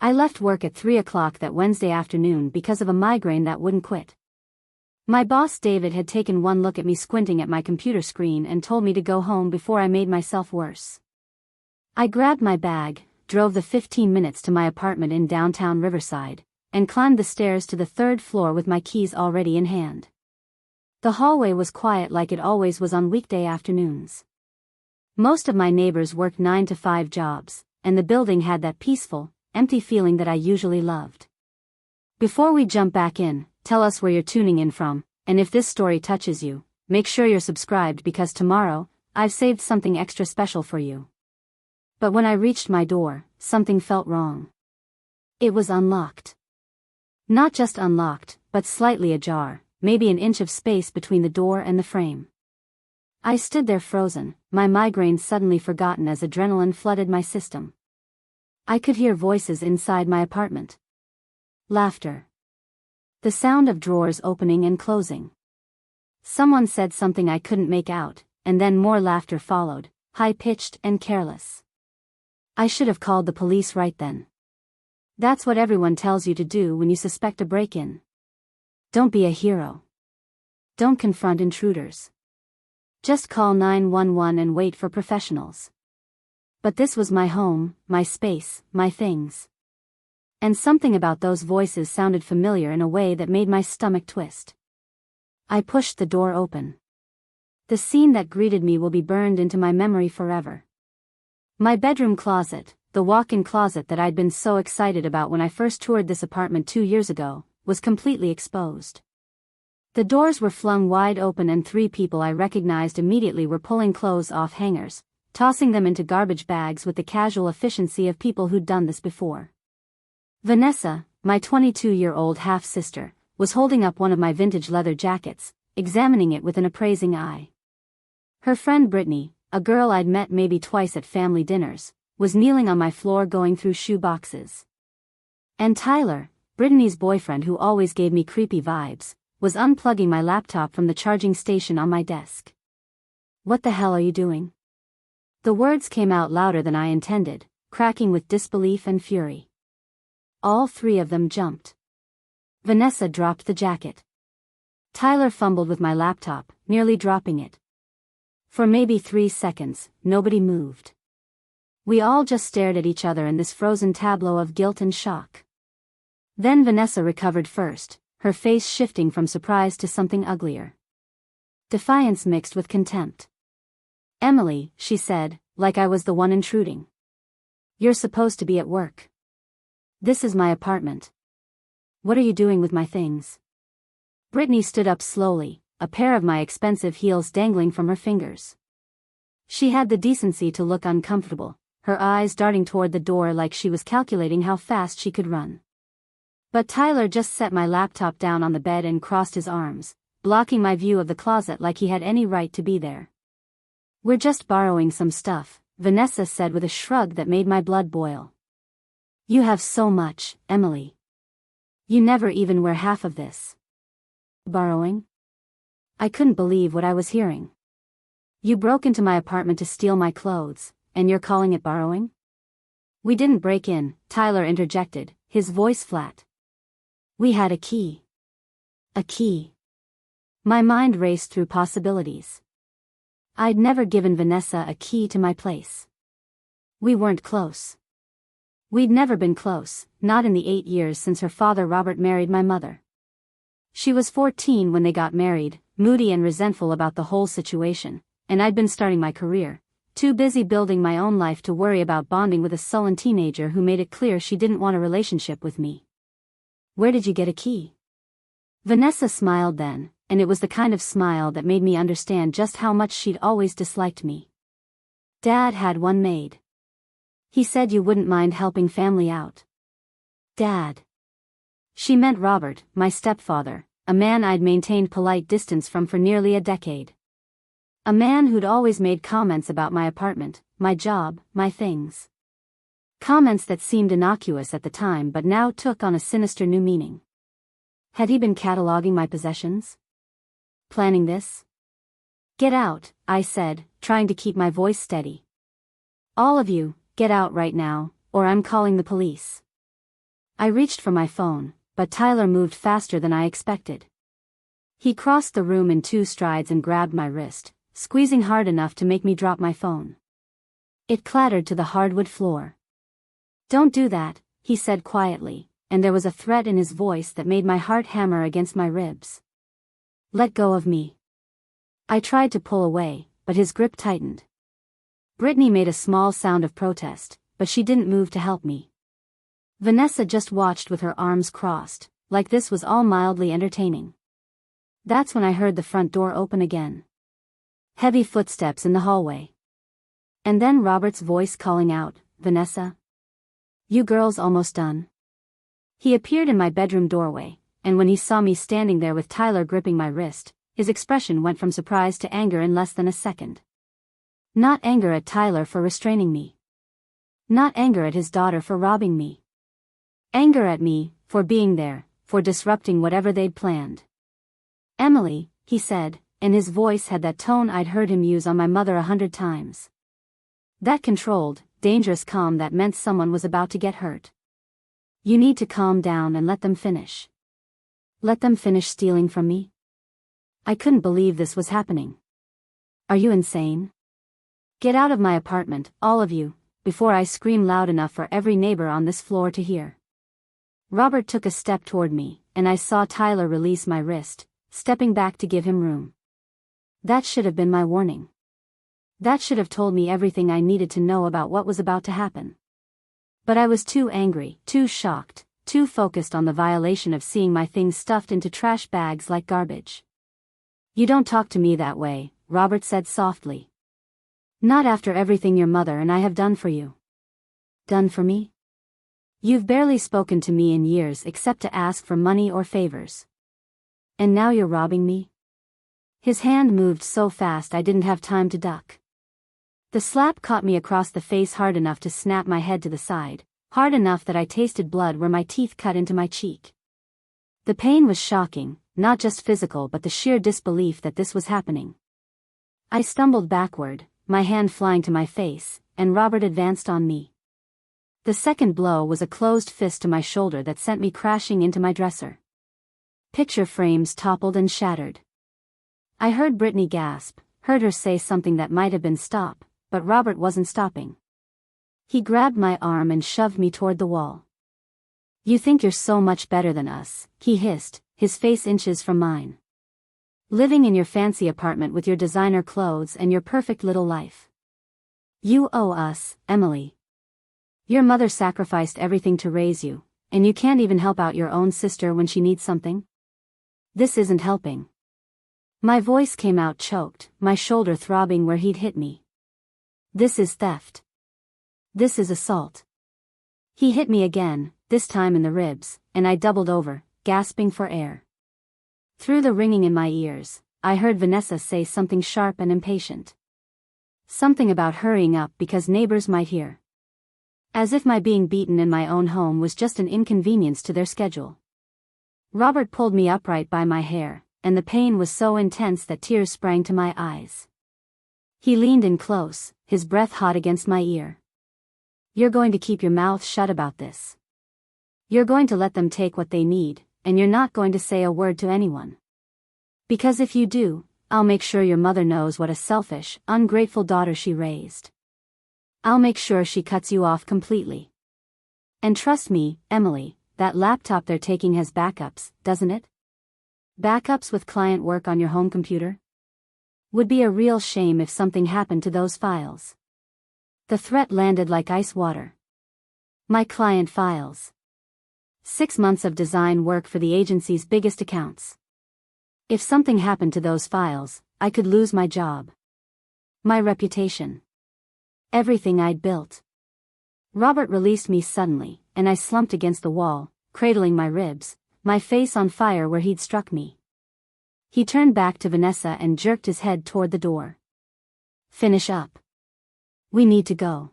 I left work at 3 o'clock that Wednesday afternoon because of a migraine that wouldn't quit. My boss David had taken one look at me squinting at my computer screen and told me to go home before I made myself worse. I grabbed my bag, drove the 15 minutes to my apartment in downtown Riverside, and climbed the stairs to the 3rd floor with my keys already in hand. The hallway was quiet like it always was on weekday afternoons. Most of my neighbors worked 9-to-5 jobs, and the building had that peaceful, empty feeling that I usually loved. Before we jump back in, tell us where you're tuning in from, and if this story touches you, make sure you're subscribed because tomorrow, I've saved something extra special for you. But when I reached my door, something felt wrong. It was unlocked. Not just unlocked, but slightly ajar, maybe an inch of space between the door and the frame. I stood there frozen, my migraine suddenly forgotten as adrenaline flooded my system. I could hear voices inside my apartment. Laughter. The sound of drawers opening and closing. Someone said something I couldn't make out, and then more laughter followed, high-pitched and careless. I should have called the police right then. That's what everyone tells you to do when you suspect a break-in. Don't be a hero. Don't confront intruders. Just call 911 and wait for professionals. But this was my home, my space, my things. And something about those voices sounded familiar in a way that made my stomach twist. I pushed the door open. The scene that greeted me will be burned into my memory forever. My bedroom closet, the walk-in closet that I'd been so excited about when I first toured this apartment 2 years ago, was completely exposed. The doors were flung wide open and 3 people I recognized immediately were pulling clothes off hangers, tossing them into garbage bags with the casual efficiency of people who'd done this before. Vanessa, my 22-year-old half-sister, was holding up one of my vintage leather jackets, examining it with an appraising eye. Her friend Brittany, a girl I'd met maybe twice at family dinners, was kneeling on my floor going through shoe boxes. And Tyler, Brittany's boyfriend who always gave me creepy vibes, was unplugging my laptop from the charging station on my desk. "What the hell are you doing?" The words came out louder than I intended, cracking with disbelief and fury. All 3 of them jumped. Vanessa dropped the jacket. Tyler fumbled with my laptop, nearly dropping it. For maybe 3 seconds, nobody moved. We all just stared at each other in this frozen tableau of guilt and shock. Then Vanessa recovered first, her face shifting from surprise to something uglier. Defiance mixed with contempt. "Emily," she said, like I was the one intruding. "You're supposed to be at work. This is my apartment. What are you doing with my things?" Brittany stood up slowly, a pair of my expensive heels dangling from her fingers. She had the decency to look uncomfortable, her eyes darting toward the door like she was calculating how fast she could run. But Tyler just set my laptop down on the bed and crossed his arms, blocking my view of the closet like he had any right to be there. "We're just borrowing some stuff," Vanessa said with a shrug that made my blood boil. "You have so much, Emily. You never even wear half of this." "Borrowing?" I couldn't believe what I was hearing. "You broke into my apartment to steal my clothes, and you're calling it borrowing?" "We didn't break in," Tyler interjected, his voice flat. "We had a key." A key. My mind raced through possibilities. I'd never given Vanessa a key to my place. We weren't close. We'd never been close, not in the 8 years since her father Robert married my mother. She was 14 when they got married, moody and resentful about the whole situation, and I'd been starting my career, too busy building my own life to worry about bonding with a sullen teenager who made it clear she didn't want a relationship with me. "Where did you get a key?" Vanessa smiled then, and it was the kind of smile that made me understand just how much she'd always disliked me. "Dad had one made. He said you wouldn't mind helping family out." "Dad." She meant Robert, my stepfather, a man I'd maintained polite distance from for nearly a decade. A man who'd always made comments about my apartment, my job, my things. Comments that seemed innocuous at the time but now took on a sinister new meaning. Had he been cataloging my possessions? Planning this? "Get out," I said, trying to keep my voice steady. "All of you, get out right now, or I'm calling the police." I reached for my phone, but Tyler moved faster than I expected. He crossed the room in 2 strides and grabbed my wrist, squeezing hard enough to make me drop my phone. It clattered to the hardwood floor. "Don't do that," he said quietly, and there was a threat in his voice that made my heart hammer against my ribs. "Let go of me." I tried to pull away, but his grip tightened. Brittany made a small sound of protest, but she didn't move to help me. Vanessa just watched with her arms crossed, like this was all mildly entertaining. That's when I heard the front door open again. Heavy footsteps in the hallway. And then Robert's voice calling out, "Vanessa? You girls almost done?" He appeared in my bedroom doorway, and when he saw me standing there with Tyler gripping my wrist, his expression went from surprise to anger in less than a second. Not anger at Tyler for restraining me. Not anger at his daughter for robbing me. Anger at me, for being there, for disrupting whatever they'd planned. "Emily," he said, and his voice had that tone I'd heard him use on my mother 100 times. That controlled, dangerous calm that meant someone was about to get hurt. "You need to calm down and let them finish. Let them finish stealing from me." I couldn't believe this was happening. "Are you insane? Get out of my apartment, all of you, before I scream loud enough for every neighbor on this floor to hear." Robert took a step toward me, and I saw Tyler release my wrist, stepping back to give him room. That should have been my warning. That should have told me everything I needed to know about what was about to happen. But I was too angry, too shocked, too focused on the violation of seeing my things stuffed into trash bags like garbage. "You don't talk to me that way," Robert said softly. "Not after everything your mother and I have done for you." "Done for me? You've barely spoken to me in years except to ask for money or favors. And now you're robbing me?" His hand moved so fast I didn't have time to duck. The slap caught me across the face hard enough to snap my head to the side, hard enough that I tasted blood where my teeth cut into my cheek. The pain was shocking, not just physical but the sheer disbelief that this was happening. I stumbled backward, my hand flying to my face, and Robert advanced on me. The second blow was a closed fist to my shoulder that sent me crashing into my dresser. Picture frames toppled and shattered. I heard Brittany gasp, heard her say something that might have been stop, but Robert wasn't stopping. He grabbed my arm and shoved me toward the wall. "You think you're so much better than us," he hissed, his face inches from mine. "Living in your fancy apartment with your designer clothes and your perfect little life. You owe us, Emily. Your mother sacrificed everything to raise you, and you can't even help out your own sister when she needs something? This isn't helping." My voice came out choked, my shoulder throbbing where he'd hit me. "This is theft. This is assault." He hit me again, this time in the ribs, and I doubled over, gasping for air. Through the ringing in my ears, I heard Vanessa say something sharp and impatient. Something about hurrying up because neighbors might hear. As if my being beaten in my own home was just an inconvenience to their schedule. Robert pulled me upright by my hair, and the pain was so intense that tears sprang to my eyes. He leaned in close, his breath hot against my ear. "You're going to keep your mouth shut about this. You're going to let them take what they need, and you're not going to say a word to anyone. Because if you do, I'll make sure your mother knows what a selfish, ungrateful daughter she raised. I'll make sure she cuts you off completely. And trust me, Emily, that laptop they're taking has backups, doesn't it? Backups with client work on your home computer? Would be a real shame if something happened to those files." The threat landed like ice water. My client files. 6 months of design work for the agency's biggest accounts. If something happened to those files, I could lose my job. My reputation. Everything I'd built. Robert released me suddenly, and I slumped against the wall, cradling my ribs, my face on fire where he'd struck me. He turned back to Vanessa and jerked his head toward the door. "Finish up. We need to go."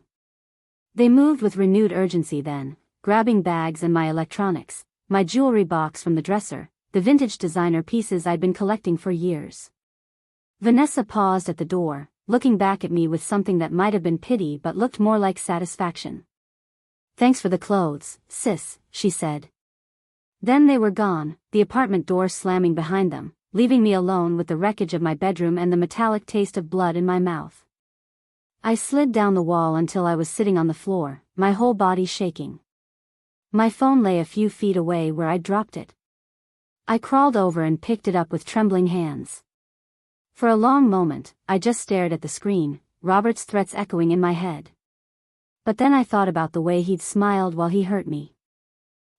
They moved with renewed urgency then, grabbing bags and my electronics, my jewelry box from the dresser, the vintage designer pieces I'd been collecting for years. Vanessa paused at the door, looking back at me with something that might have been pity but looked more like satisfaction. Thanks for the clothes, sis, she said. Then they were gone, the apartment door slamming behind them, leaving me alone with the wreckage of my bedroom and the metallic taste of blood in my mouth. I slid down the wall until I was sitting on the floor, my whole body shaking. My phone lay a few feet away where I'd dropped it. I crawled over and picked it up with trembling hands. For a long moment, I just stared at the screen, Robert's threats echoing in my head. But then I thought about the way he'd smiled while he hurt me.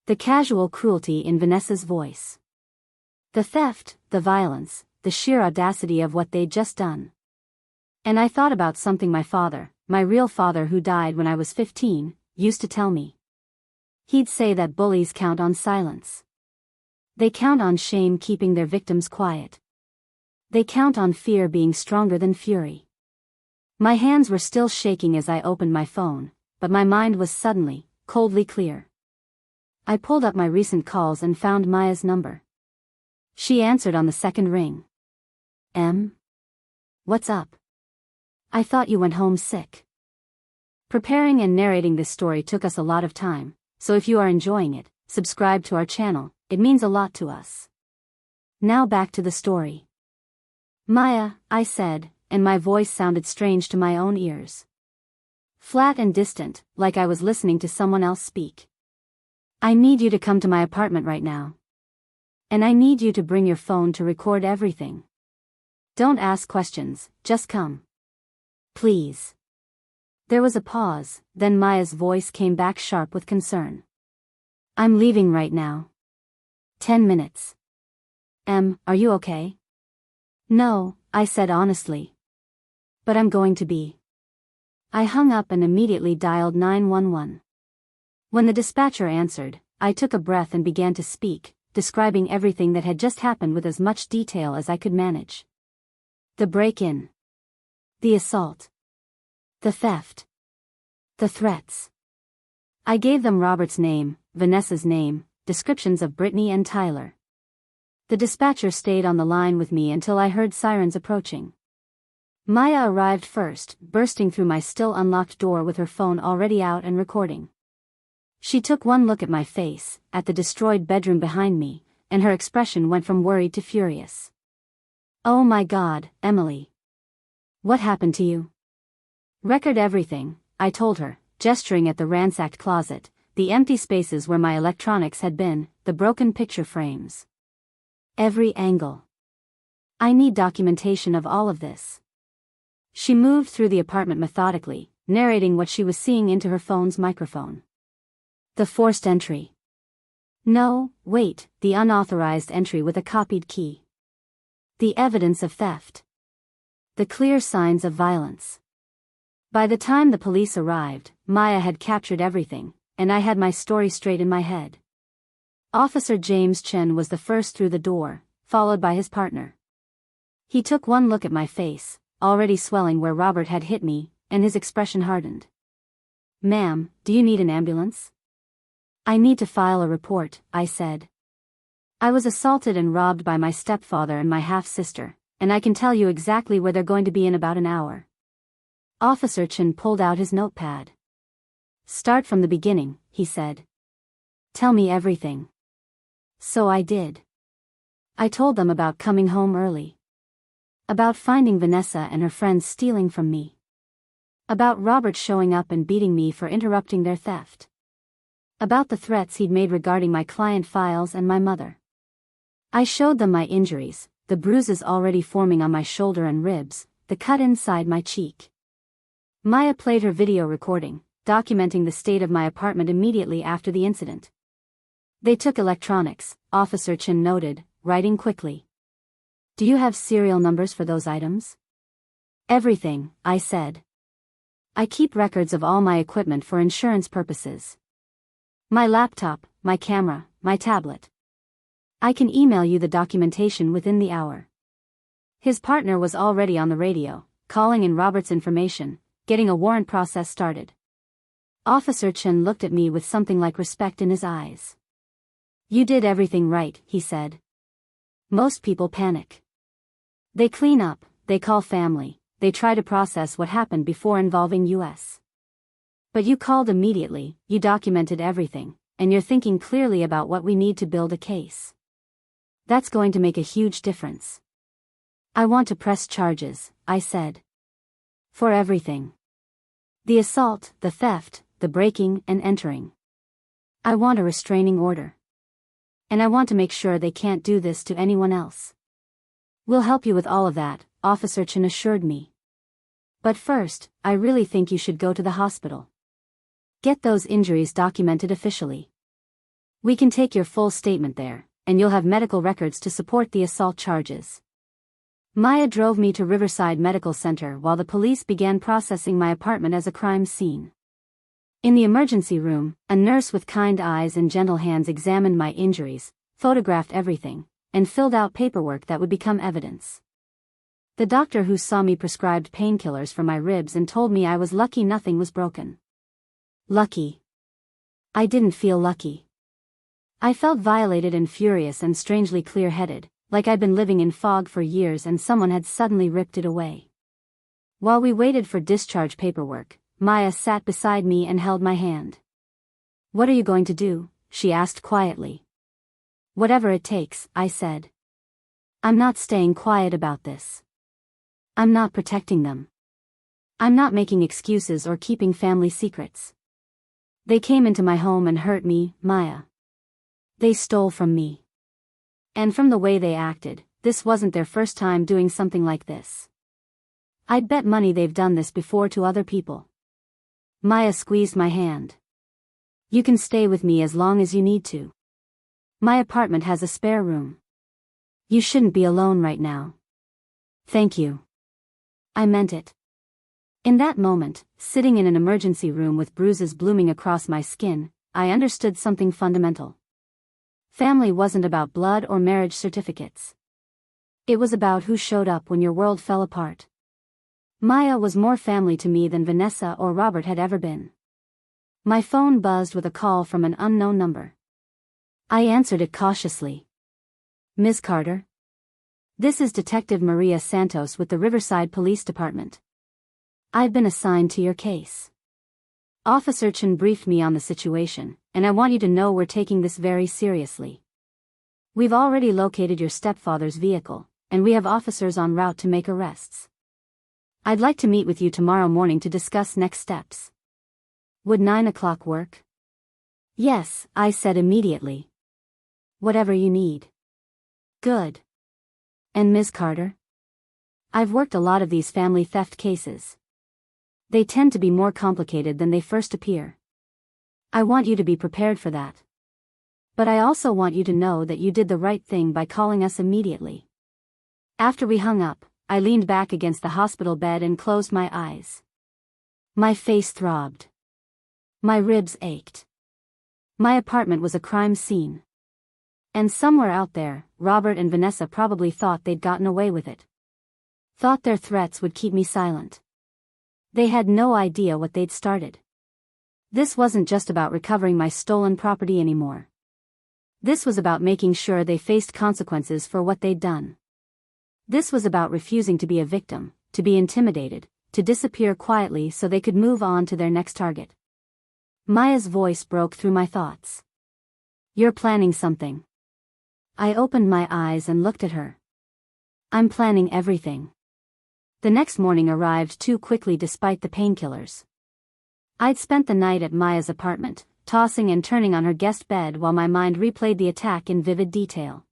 The casual cruelty in Vanessa's voice. The theft, the violence, the sheer audacity of what they'd just done. And I thought about something my father, my real father who died when I was 15, used to tell me. He'd say that bullies count on silence. They count on shame keeping their victims quiet. They count on fear being stronger than fury. My hands were still shaking as I opened my phone, but my mind was suddenly, coldly clear. I pulled up my recent calls and found Maya's number. She answered on the second ring. What's up? I thought you went home sick. Preparing and narrating this story took us a lot of time, so if you are enjoying it, subscribe to our channel, it means a lot to us. Now back to the story. Maya, I said, and my voice sounded strange to my own ears. Flat and distant, like I was listening to someone else speak. I need you to come to my apartment right now. And I need you to bring your phone to record everything. Don't ask questions, just come. Please. There was a pause, then Maya's voice came back sharp with concern. I'm leaving right now. 10 minutes. Are you okay? No, I said honestly. But I'm going to be. I hung up and immediately dialed 911. When the dispatcher answered, I took a breath and began to speak, describing everything that had just happened with as much detail as I could manage. The break-in. The assault. The theft. The threats. I gave them Robert's name, Vanessa's name, descriptions of Brittany and Tyler. The dispatcher stayed on the line with me until I heard sirens approaching. Maya arrived first, bursting through my still unlocked door with her phone already out and recording. She took one look at my face, at the destroyed bedroom behind me, and her expression went from worried to furious. Oh my God, Emily. What happened to you? Record everything, I told her, gesturing at the ransacked closet, the empty spaces where my electronics had been, the broken picture frames. Every angle. I need documentation of all of this. She moved through the apartment methodically, narrating what she was seeing into her phone's microphone. The forced entry. No, wait, the unauthorized entry with a copied key. The evidence of theft. The clear signs of violence. By the time the police arrived, Maya had captured everything, and I had my story straight in my head. Officer James Chen was the first through the door, followed by his partner. He took one look at my face, already swelling where Robert had hit me, and his expression hardened. Ma'am, do you need an ambulance? I need to file a report, I said. I was assaulted and robbed by my stepfather and my half-sister, and I can tell you exactly where they're going to be in about an hour. Officer Chen pulled out his notepad. Start from the beginning, he said. Tell me everything. So I did. I told them about coming home early. About finding Vanessa and her friends stealing from me. About Robert showing up and beating me for interrupting their theft. About the threats he'd made regarding my client files and my mother. I showed them my injuries, the bruises already forming on my shoulder and ribs, the cut inside my cheek. Maya played her video recording, documenting the state of my apartment immediately after the incident. They took electronics, Officer Chen noted, writing quickly. Do you have serial numbers for those items? Everything, I said. I keep records of all my equipment for insurance purposes. My laptop, my camera, my tablet. I can email you the documentation within the hour. His partner was already on the radio, calling in Robert's information, getting a warrant process started. Officer Chen looked at me with something like respect in his eyes. You did everything right, he said. Most people panic. They clean up, they call family, they try to process what happened before involving us. But you called immediately, you documented everything, and you're thinking clearly about what we need to build a case. That's going to make a huge difference. I want to press charges, I said. For everything. The assault, the theft, the breaking and entering. I want a restraining order. And I want to make sure they can't do this to anyone else. We'll help you with all of that, Officer Chen assured me. But first, I really think you should go to the hospital. Get those injuries documented officially. We can take your full statement there, and you'll have medical records to support the assault charges. Maya drove me to Riverside Medical Center while the police began processing my apartment as a crime scene. In the emergency room, a nurse with kind eyes and gentle hands examined my injuries, photographed everything, and filled out paperwork that would become evidence. The doctor who saw me prescribed painkillers for my ribs and told me I was lucky nothing was broken. Lucky. I didn't feel lucky. I felt violated and furious and strangely clear-headed, like I'd been living in fog for years and someone had suddenly ripped it away. While we waited for discharge paperwork, Maya sat beside me and held my hand. "What are you going to do?" she asked quietly. "Whatever it takes," I said. "I'm not staying quiet about this. I'm not protecting them. I'm not making excuses or keeping family secrets. They came into my home and hurt me, Maya. They stole from me. And from the way they acted, this wasn't their first time doing something like this. I'd bet money they've done this before to other people." Maya squeezed my hand. "You can stay with me as long as you need to. My apartment has a spare room. You shouldn't be alone right now." "Thank you." I meant it. In that moment, sitting in an emergency room with bruises blooming across my skin, I understood something fundamental. Family wasn't about blood or marriage certificates. It was about who showed up when your world fell apart. Maya was more family to me than Vanessa or Robert had ever been. My phone buzzed with a call from an unknown number. I answered it cautiously. "Ms. Carter? This is Detective Maria Santos with the Riverside Police Department. I've been assigned to your case. Officer Chen briefed me on the situation, and I want you to know we're taking this very seriously. We've already located your stepfather's vehicle, and we have officers en route to make arrests. I'd like to meet with you tomorrow morning to discuss next steps. Would 9 o'clock work?" "Yes," I said immediately. "Whatever you need." "Good. And Ms. Carter? I've worked a lot of these family theft cases. They tend to be more complicated than they first appear. I want you to be prepared for that. But I also want you to know that you did the right thing by calling us immediately." After we hung up, I leaned back against the hospital bed and closed my eyes. My face throbbed. My ribs ached. My apartment was a crime scene. And somewhere out there, Robert and Vanessa probably thought they'd gotten away with it. Thought their threats would keep me silent. They had no idea what they'd started. This wasn't just about recovering my stolen property anymore. This was about making sure they faced consequences for what they'd done. This was about refusing to be a victim, to be intimidated, to disappear quietly so they could move on to their next target. Maya's voice broke through my thoughts. "You're planning something." I opened my eyes and looked at her. "I'm planning everything." The next morning arrived too quickly despite the painkillers. I'd spent the night at Maya's apartment, tossing and turning on her guest bed while my mind replayed the attack in vivid detail.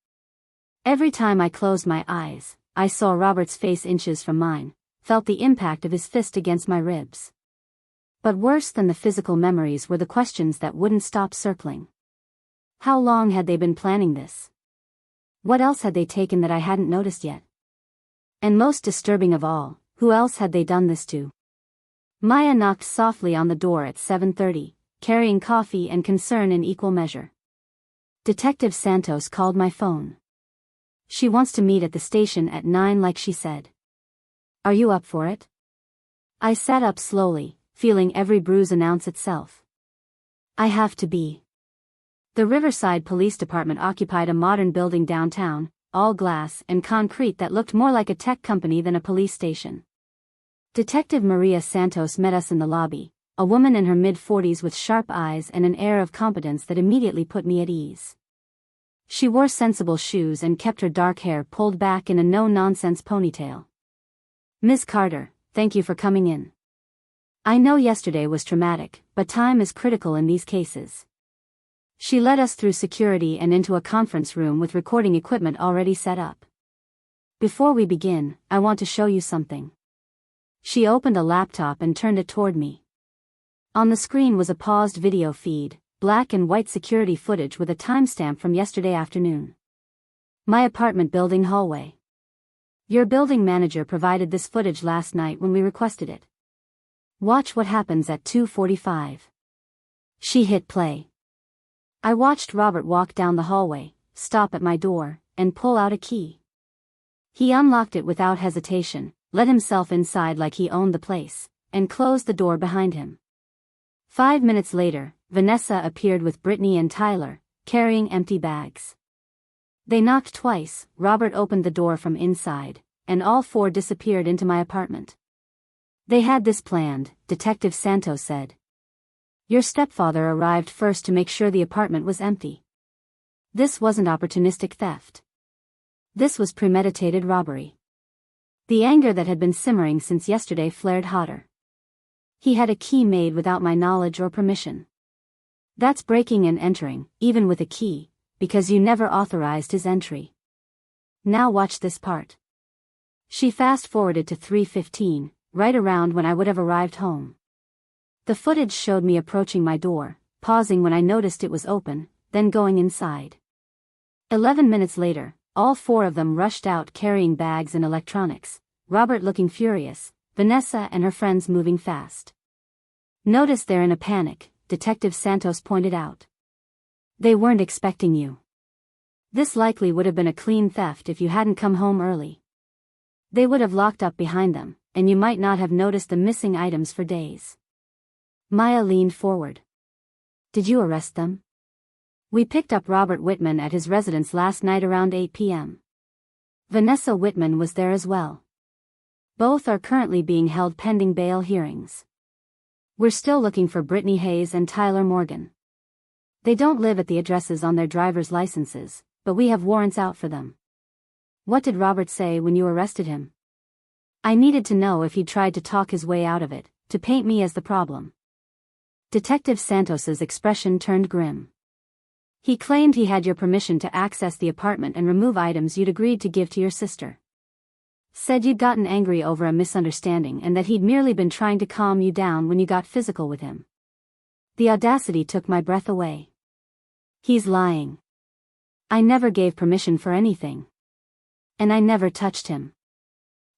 Every time I closed my eyes, I saw Robert's face inches from mine, felt the impact of his fist against my ribs. But worse than the physical memories were the questions that wouldn't stop circling. How long had they been planning this? What else had they taken that I hadn't noticed yet? And most disturbing of all, who else had they done this to? Maya knocked softly on the door at 7:30, carrying coffee and concern in equal measure. Detective Santos called my phone. "She wants to meet at the station at 9 like she said. Are you up for it?" I sat up slowly, feeling every bruise announce itself. I have to be. The Riverside Police Department occupied a modern building downtown, all glass and concrete that looked more like a tech company than a police station. Detective Maria Santos met us in the lobby, a woman in her mid-40s with sharp eyes and an air of competence that immediately put me at ease. She wore sensible shoes and kept her dark hair pulled back in a no-nonsense ponytail. "Ms. Carter, thank you for coming in. I know yesterday was traumatic, but time is critical in these cases." She led us through security and into a conference room with recording equipment already set up. "Before we begin, I want to show you something." She opened a laptop and turned it toward me. On the screen was a paused video feed, black and white security footage with a timestamp from yesterday afternoon. "My apartment building hallway. Your building manager provided this footage last night when we requested it. Watch what happens at 2:45. She hit play. I watched Robert walk down the hallway, stop at my door, and pull out a key. He unlocked it without hesitation, let himself inside like he owned the place, and closed the door behind him. 5 minutes later, Vanessa appeared with Brittany and Tyler, carrying empty bags. They knocked twice, Robert opened the door from inside, and all four disappeared into my apartment. "They had this planned," Detective Santos said. "Your stepfather arrived first to make sure the apartment was empty. This wasn't opportunistic theft. This was premeditated robbery." The anger that had been simmering since yesterday flared hotter. "He had a key made without my knowledge or permission. That's breaking and entering, even with a key, because you never authorized his entry. Now watch this part." She fast-forwarded to 3:15, right around when I would have arrived home. The footage showed me approaching my door, pausing when I noticed it was open, then going inside. 11 minutes later, all four of them rushed out carrying bags and electronics, Robert looking furious, Vanessa and her friends moving fast. "Notice they're in a panic," Detective Santos pointed out. "They weren't expecting you. This likely would have been a clean theft if you hadn't come home early. They would have locked up behind them, and you might not have noticed the missing items for days." Maya leaned forward. "Did you arrest them?" "We picked up Robert Whitman at his residence last night around 8 p.m. Vanessa Whitman was there as well. Both are currently being held pending bail hearings. We're still looking for Brittany Hayes and Tyler Morgan. They don't live at the addresses on their driver's licenses, but we have warrants out for them." "What did Robert say when you arrested him?" "I needed to know if he'd tried to talk his way out of it, to paint me as the problem." Detective Santos's expression turned grim. "He claimed he had your permission to access the apartment and remove items you'd agreed to give to your sister. Said you'd gotten angry over a misunderstanding and that he'd merely been trying to calm you down when you got physical with him." The audacity took my breath away. "He's lying. I never gave permission for anything. And I never touched him.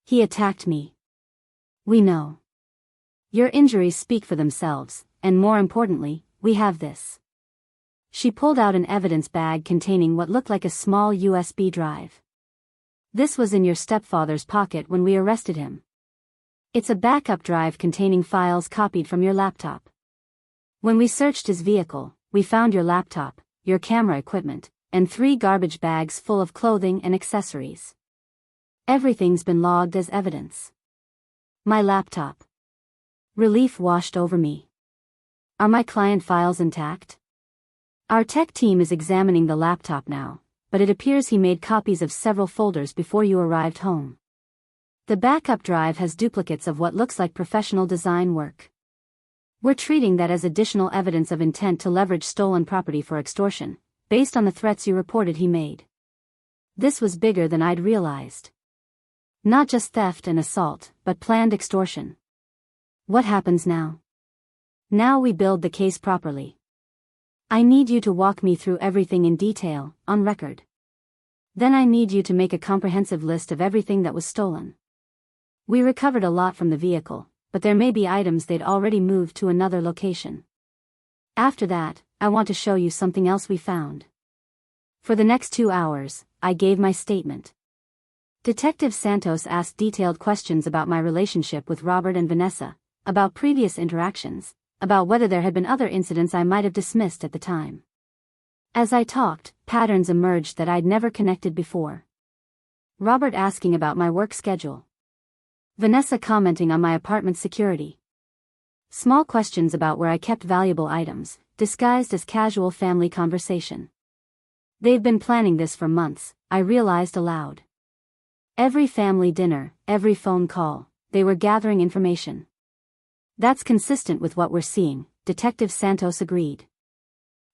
He attacked me. We know. Your injuries speak for themselves, and more importantly, we have this." She pulled out an evidence bag containing what looked like a small USB drive. "This was in your stepfather's pocket when we arrested him. It's a backup drive containing files copied from your laptop. When we searched his vehicle, we found your laptop, your camera equipment, and 3 garbage bags full of clothing and accessories. Everything's been logged as evidence." My laptop. Relief washed over me. Are my client files intact? Our tech team is examining the laptop now, but it appears he made copies of several folders before you arrived home. The backup drive has duplicates of what looks like professional design work. We're treating that as additional evidence of intent to leverage stolen property for extortion, based on the threats you reported he made. This was bigger than I'd realized. Not just theft and assault, but planned extortion. What happens now? Now we build the case properly. I need you to walk me through everything in detail, on record. Then I need you to make a comprehensive list of everything that was stolen. We recovered a lot from the vehicle, but there may be items they'd already moved to another location. After that, I want to show you something else we found." For the next 2 hours, I gave my statement. Detective Santos asked detailed questions about my relationship with Robert and Vanessa, about previous interactions, about whether there had been other incidents I might have dismissed at the time. As I talked, patterns emerged that I'd never connected before. Robert asking about my work schedule. Vanessa commenting on my apartment security. Small questions about where I kept valuable items, disguised as casual family conversation. They've been planning this for months, I realized aloud. Every family dinner, every phone call, they were gathering information. That's consistent with what we're seeing, Detective Santos agreed.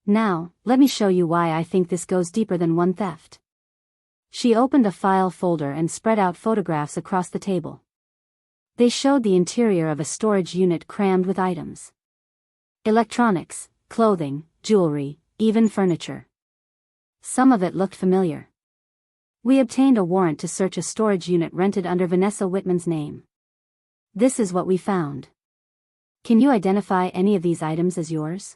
Now, let me show you why I think this goes deeper than one theft. She opened a file folder and spread out photographs across the table. They showed the interior of a storage unit crammed with items. Electronics, clothing, jewelry, even furniture. Some of it looked familiar. We obtained a warrant to search a storage unit rented under Vanessa Whitman's name. This is what we found. Can you identify any of these items as yours?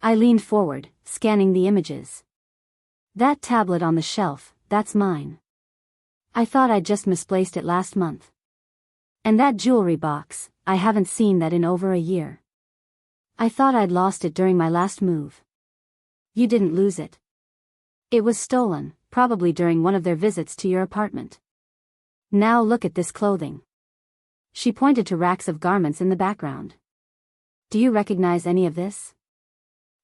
I leaned forward, scanning the images. That tablet on the shelf, that's mine. I thought I'd just misplaced it last month. And that jewelry box, I haven't seen that in over a year. I thought I'd lost it during my last move. You didn't lose it. It was stolen, probably during one of their visits to your apartment. Now look at this clothing. She pointed to racks of garments in the background. Do you recognize any of this?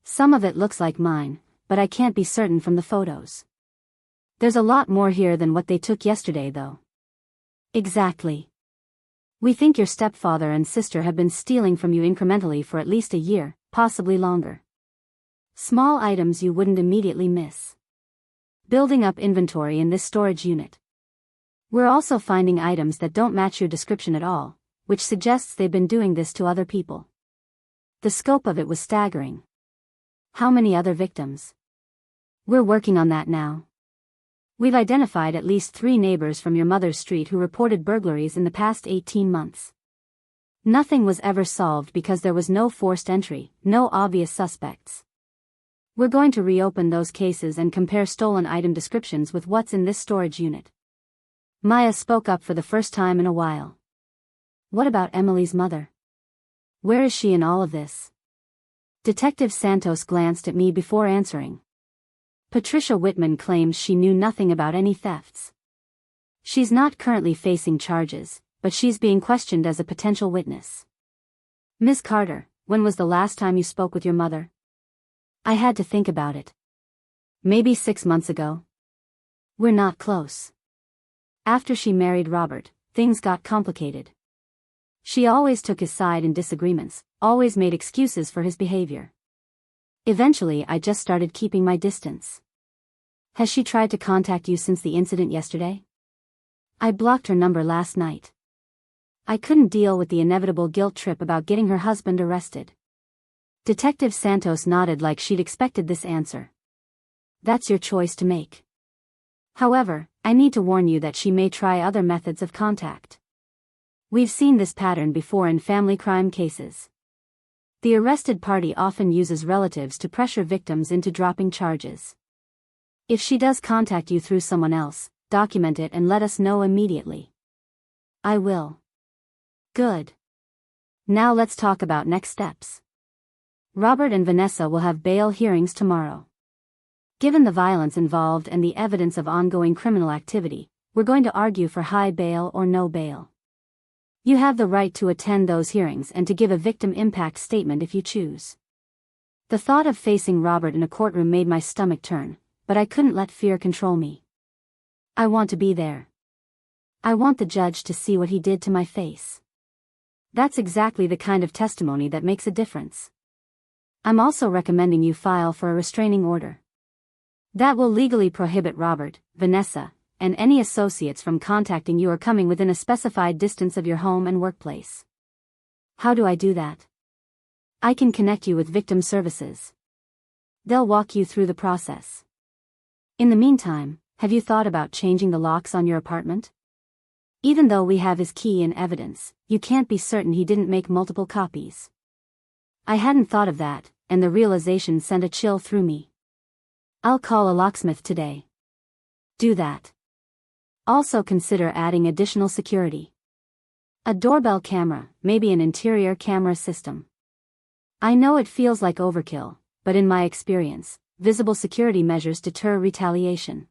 Some of it looks like mine, but I can't be certain from the photos. There's a lot more here than what they took yesterday, though. Exactly. We think your stepfather and sister have been stealing from you incrementally for at least a year, possibly longer. Small items you wouldn't immediately miss. Building up inventory in this storage unit. We're also finding items that don't match your description at all, which suggests they've been doing this to other people. The scope of it was staggering. How many other victims? We're working on that now. We've identified at least 3 neighbors from your mother's street who reported burglaries in the past 18 months. Nothing was ever solved because there was no forced entry, no obvious suspects. We're going to reopen those cases and compare stolen item descriptions with what's in this storage unit. Maya spoke up for the first time in a while. What about Emily's mother? Where is she in all of this? Detective Santos glanced at me before answering. Patricia Whitman claims she knew nothing about any thefts. She's not currently facing charges, but she's being questioned as a potential witness. Ms. Carter, when was the last time you spoke with your mother? I had to think about it. Maybe 6 months ago. We're not close. After she married Robert, things got complicated. She always took his side in disagreements, always made excuses for his behavior. Eventually I just started keeping my distance. Has she tried to contact you since the incident yesterday? I blocked her number last night. I couldn't deal with the inevitable guilt trip about getting her husband arrested. Detective Santos nodded like she'd expected this answer. That's your choice to make. However, I need to warn you that she may try other methods of contact. We've seen this pattern before in family crime cases. The arrested party often uses relatives to pressure victims into dropping charges. If she does contact you through someone else, document it and let us know immediately. I will. Good. Now let's talk about next steps. Robert and Vanessa will have bail hearings tomorrow. Given the violence involved and the evidence of ongoing criminal activity, we're going to argue for high bail or no bail. You have the right to attend those hearings and to give a victim impact statement if you choose. The thought of facing Robert in a courtroom made my stomach turn, but I couldn't let fear control me. I want to be there. I want the judge to see what he did to my face. That's exactly the kind of testimony that makes a difference. I'm also recommending you file for a restraining order. That will legally prohibit Robert, Vanessa, and any associates from contacting you or coming within a specified distance of your home and workplace. How do I do that? I can connect you with victim services. They'll walk you through the process. In the meantime, have you thought about changing the locks on your apartment? Even though we have his key in evidence, you can't be certain he didn't make multiple copies. I hadn't thought of that, and the realization sent a chill through me. I'll call a locksmith today. Do that. Also consider adding additional security. A doorbell camera, maybe an interior camera system. I know it feels like overkill, but in my experience, visible security measures deter retaliation.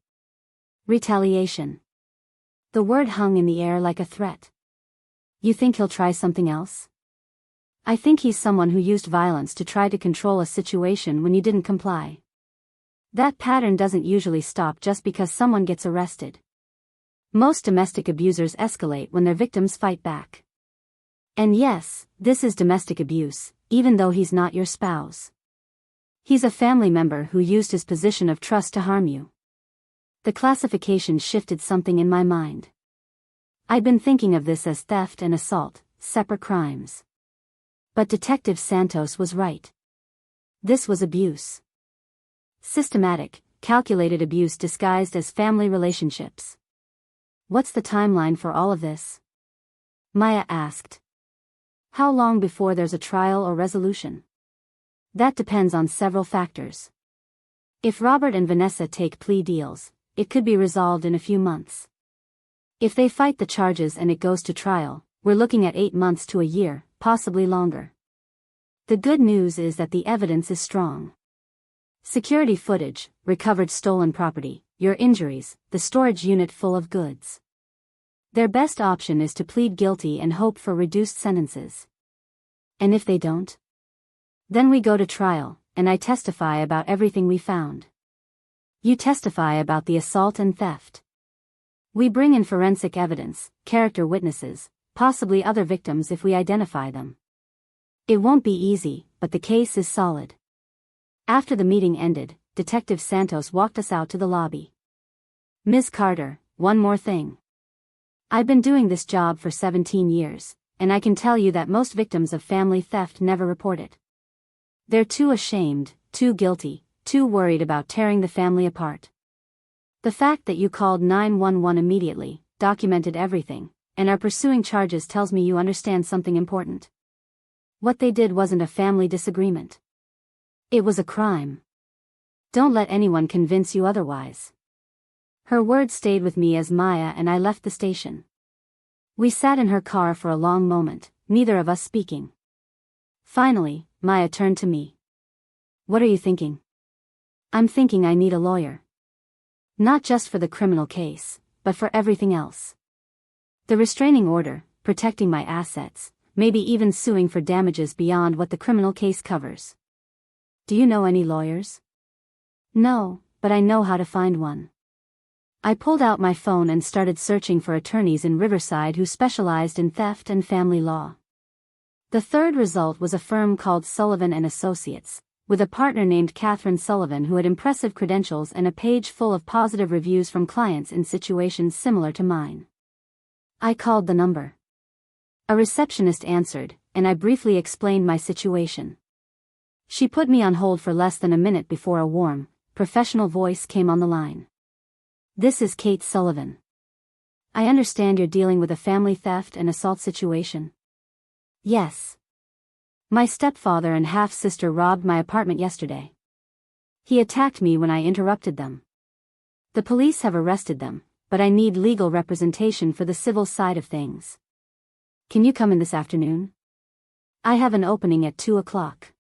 Retaliation. The word hung in the air like a threat. You think he'll try something else? I think he's someone who used violence to try to control a situation when you didn't comply. That pattern doesn't usually stop just because someone gets arrested. Most domestic abusers escalate when their victims fight back. And yes, this is domestic abuse, even though he's not your spouse. He's a family member who used his position of trust to harm you. The classification shifted something in my mind. I'd been thinking of this as theft and assault, separate crimes. But Detective Santos was right. This was abuse. Systematic, calculated abuse disguised as family relationships. What's the timeline for all of this? Maya asked. How long before there's a trial or resolution? That depends on several factors. If Robert and Vanessa take plea deals, it could be resolved in a few months. If they fight the charges and it goes to trial, we're looking at 8 months to a year, possibly longer. The good news is that the evidence is strong. Security footage, recovered stolen property, your injuries, the storage unit full of goods. Their best option is to plead guilty and hope for reduced sentences. And if they don't? Then we go to trial, and I testify about everything we found. You testify about the assault and theft. We bring in forensic evidence, character witnesses, possibly other victims if we identify them. It won't be easy, but the case is solid. After the meeting ended, Detective Santos walked us out to the lobby. Ms. Carter, one more thing. I've been doing this job for 17 years, and I can tell you that most victims of family theft never report it. They're too ashamed, too guilty, too worried about tearing the family apart. The fact that you called 911 immediately, documented everything, and are pursuing charges tells me you understand something important. What they did wasn't a family disagreement. It was a crime. Don't let anyone convince you otherwise. Her words stayed with me as Maya and I left the station. We sat in her car for a long moment, neither of us speaking. Finally, Maya turned to me. What are you thinking? I'm thinking I need a lawyer. Not just for the criminal case, but for everything else. The restraining order, protecting my assets, maybe even suing for damages beyond what the criminal case covers. Do you know any lawyers? No, but I know how to find one. I pulled out my phone and started searching for attorneys in Riverside who specialized in theft and family law. The third result was a firm called Sullivan & Associates, with a partner named Catherine Sullivan who had impressive credentials and a page full of positive reviews from clients in situations similar to mine. I called the number. A receptionist answered, and I briefly explained my situation. She put me on hold for less than a minute before a warm, professional voice came on the line. This is Kate Sullivan. I understand you're dealing with a family theft and assault situation. Yes. My stepfather and half-sister robbed my apartment yesterday. He attacked me when I interrupted them. The police have arrested them, but I need legal representation for the civil side of things. Can you come in this afternoon? I have an opening at 2 o'clock.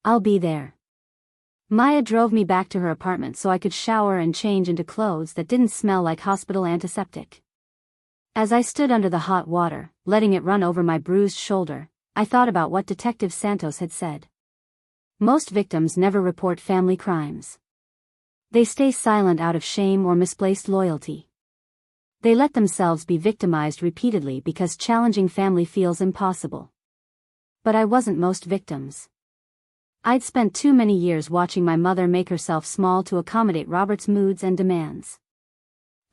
I'll be there. Maya drove me back to her apartment so I could shower and change into clothes that didn't smell like hospital antiseptic. As I stood under the hot water, letting it run over my bruised shoulder, I thought about what Detective Santos had said. Most victims never report family crimes. They stay silent out of shame or misplaced loyalty. They let themselves be victimized repeatedly because challenging family feels impossible. But I wasn't most victims. I'd spent too many years watching my mother make herself small to accommodate Robert's moods and demands.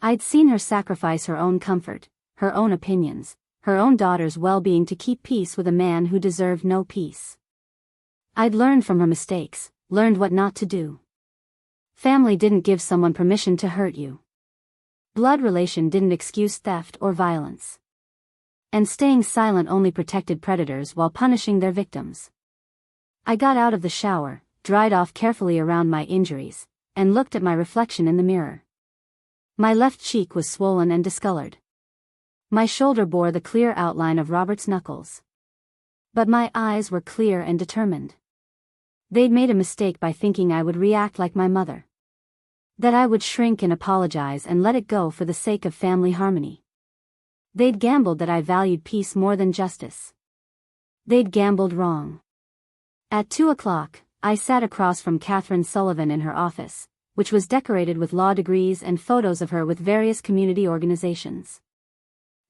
I'd seen her sacrifice her own comfort, her own opinions, her own daughter's well-being to keep peace with a man who deserved no peace. I'd learned from her mistakes, learned what not to do. Family didn't give someone permission to hurt you. Blood relation didn't excuse theft or violence. And staying silent only protected predators while punishing their victims. I got out of the shower, dried off carefully around my injuries, and looked at my reflection in the mirror. My left cheek was swollen and discolored. My shoulder bore the clear outline of Robert's knuckles. But my eyes were clear and determined. They'd made a mistake by thinking I would react like my mother. That I would shrink and apologize and let it go for the sake of family harmony. They'd gambled that I valued peace more than justice. They'd gambled wrong. At 2 o'clock, I sat across from Catherine Sullivan in her office, which was decorated with law degrees and photos of her with various community organizations.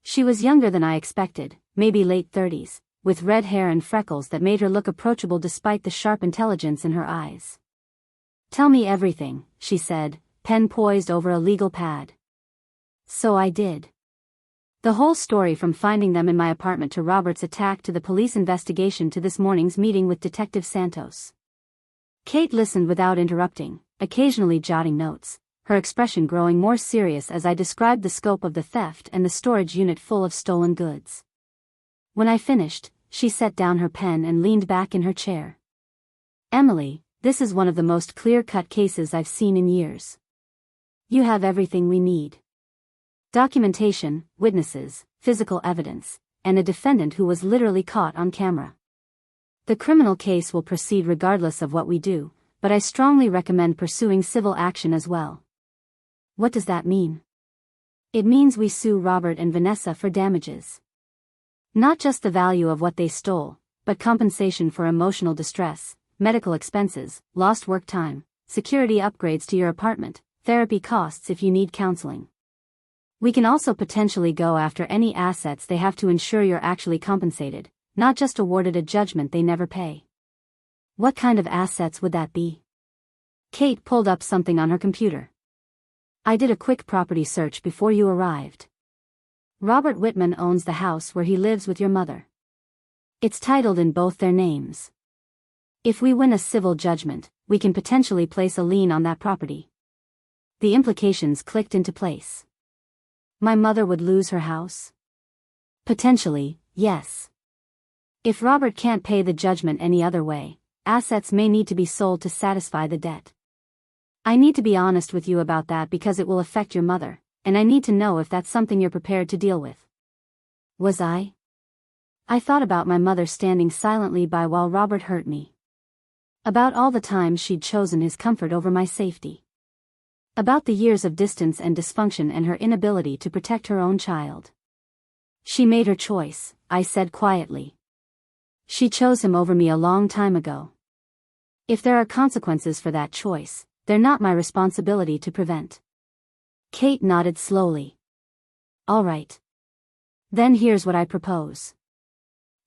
She was younger than I expected, maybe late 30s, with red hair and freckles that made her look approachable despite the sharp intelligence in her eyes. "Tell me everything," she said, pen poised over a legal pad. So I did. The whole story, from finding them in my apartment to Robert's attack to the police investigation to this morning's meeting with Detective Santos. Kate listened without interrupting, occasionally jotting notes, her expression growing more serious as I described the scope of the theft and the storage unit full of stolen goods. When I finished, she set down her pen and leaned back in her chair. "Emily, this is one of the most clear-cut cases I've seen in years. You have everything we need. Documentation, witnesses, physical evidence, and a defendant who was literally caught on camera. The criminal case will proceed regardless of what we do, but I strongly recommend pursuing civil action as well." "What does that mean?" "It means we sue Robert and Vanessa for damages. Not just the value of what they stole, but compensation for emotional distress, medical expenses, lost work time, security upgrades to your apartment, therapy costs if you need counseling. We can also potentially go after any assets they have to ensure you're actually compensated, not just awarded a judgment they never pay." "What kind of assets would that be?" Kate pulled up something on her computer. "I did a quick property search before you arrived. Robert Whitman owns the house where he lives with your mother. It's titled in both their names. If we win a civil judgment, we can potentially place a lien on that property." The implications clicked into place. My mother would lose her house? Potentially, yes. If Robert can't pay the judgment any other way, assets may need to be sold to satisfy the debt. I need to be honest with you about that because it will affect your mother, and I need to know if that's something you're prepared to deal with. Was I? I thought about my mother standing silently by while Robert hurt me. About all the times she'd chosen his comfort over my safety. About the years of distance and dysfunction and her inability to protect her own child. "She made her choice," I said quietly. "She chose him over me a long time ago. If there are consequences for that choice, they're not my responsibility to prevent." Kate nodded slowly. "All right. Then here's what I propose.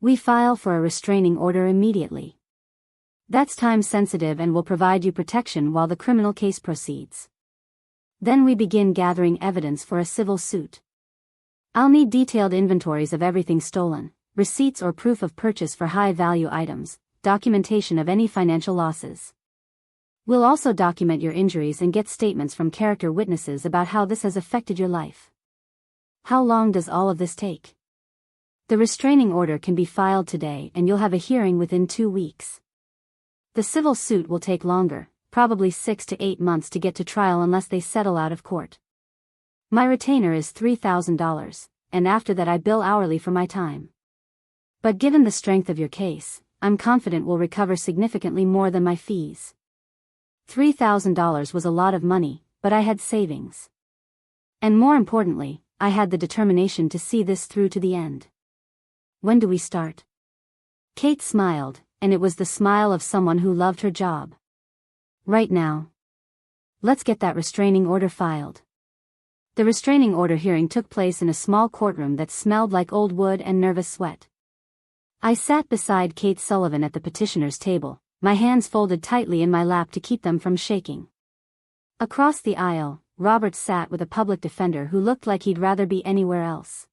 We file for a restraining order immediately. That's time sensitive and will provide you protection while the criminal case proceeds. Then we begin gathering evidence for a civil suit. I'll need detailed inventories of everything stolen, receipts or proof of purchase for high-value items, documentation of any financial losses. We'll also document your injuries and get statements from character witnesses about how this has affected your life." "How long does all of this take?" "The restraining order can be filed today and you'll have a hearing within 2 weeks. The civil suit will take longer, probably 6 to 8 months to get to trial unless they settle out of court. My retainer is $3,000, and after that I bill hourly for my time. But given the strength of your case, I'm confident we'll recover significantly more than my fees." $3,000 was a lot of money, but I had savings. And more importantly, I had the determination to see this through to the end. "When do we start?" Kate smiled, and it was the smile of someone who loved her job. "Right now. Let's get that restraining order filed." The restraining order hearing took place in a small courtroom that smelled like old wood and nervous sweat. I sat beside Kate Sullivan at the petitioner's table, my hands folded tightly in my lap to keep them from shaking. Across the aisle, Robert sat with a public defender who looked like he'd rather be anywhere else.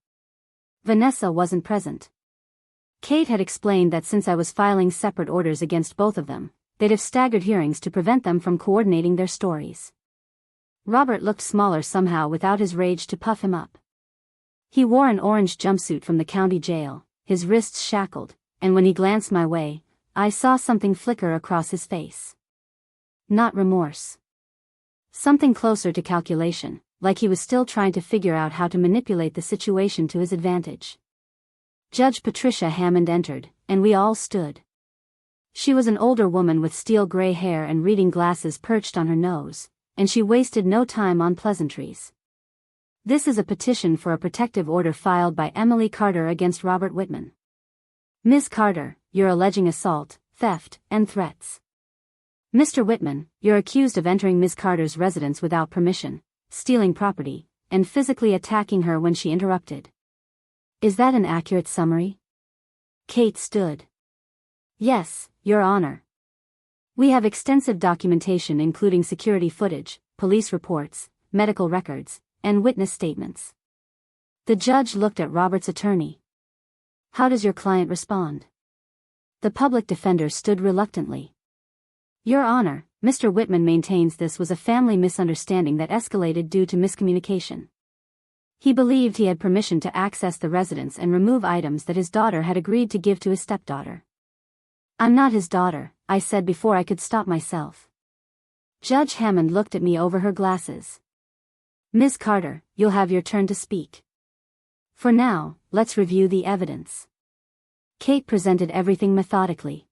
Vanessa wasn't present. Kate had explained that since I was filing separate orders against both of them, they'd have staggered hearings to prevent them from coordinating their stories. Robert looked smaller somehow without his rage to puff him up. He wore an orange jumpsuit from the county jail, his wrists shackled, and when he glanced my way, I saw something flicker across his face. Not remorse. Something closer to calculation, like he was still trying to figure out how to manipulate the situation to his advantage. Judge Patricia Hammond entered, and we all stood. She was an older woman with steel gray hair and reading glasses perched on her nose, and she wasted no time on pleasantries. "This is a petition for a protective order filed by Emily Carter against Robert Whitman. Ms. Carter, you're alleging assault, theft, and threats. Mr. Whitman, you're accused of entering Ms. Carter's residence without permission, stealing property, and physically attacking her when she interrupted. Is that an accurate summary? Kate stood. Yes, Your Honor. We have extensive documentation including security footage, police reports, medical records, and witness statements. The judge looked at Robert's attorney. How does your client respond? The public defender stood reluctantly. Your Honor, Mr. Whitman maintains this was a family misunderstanding that escalated due to miscommunication. He believed he had permission to access the residence and remove items that his daughter had agreed to give to his stepdaughter. I'm not his daughter, I said before I could stop myself. Judge Hammond looked at me over her glasses. Ms. Carter, you'll have your turn to speak. For now, let's review the evidence. Kate presented everything methodically.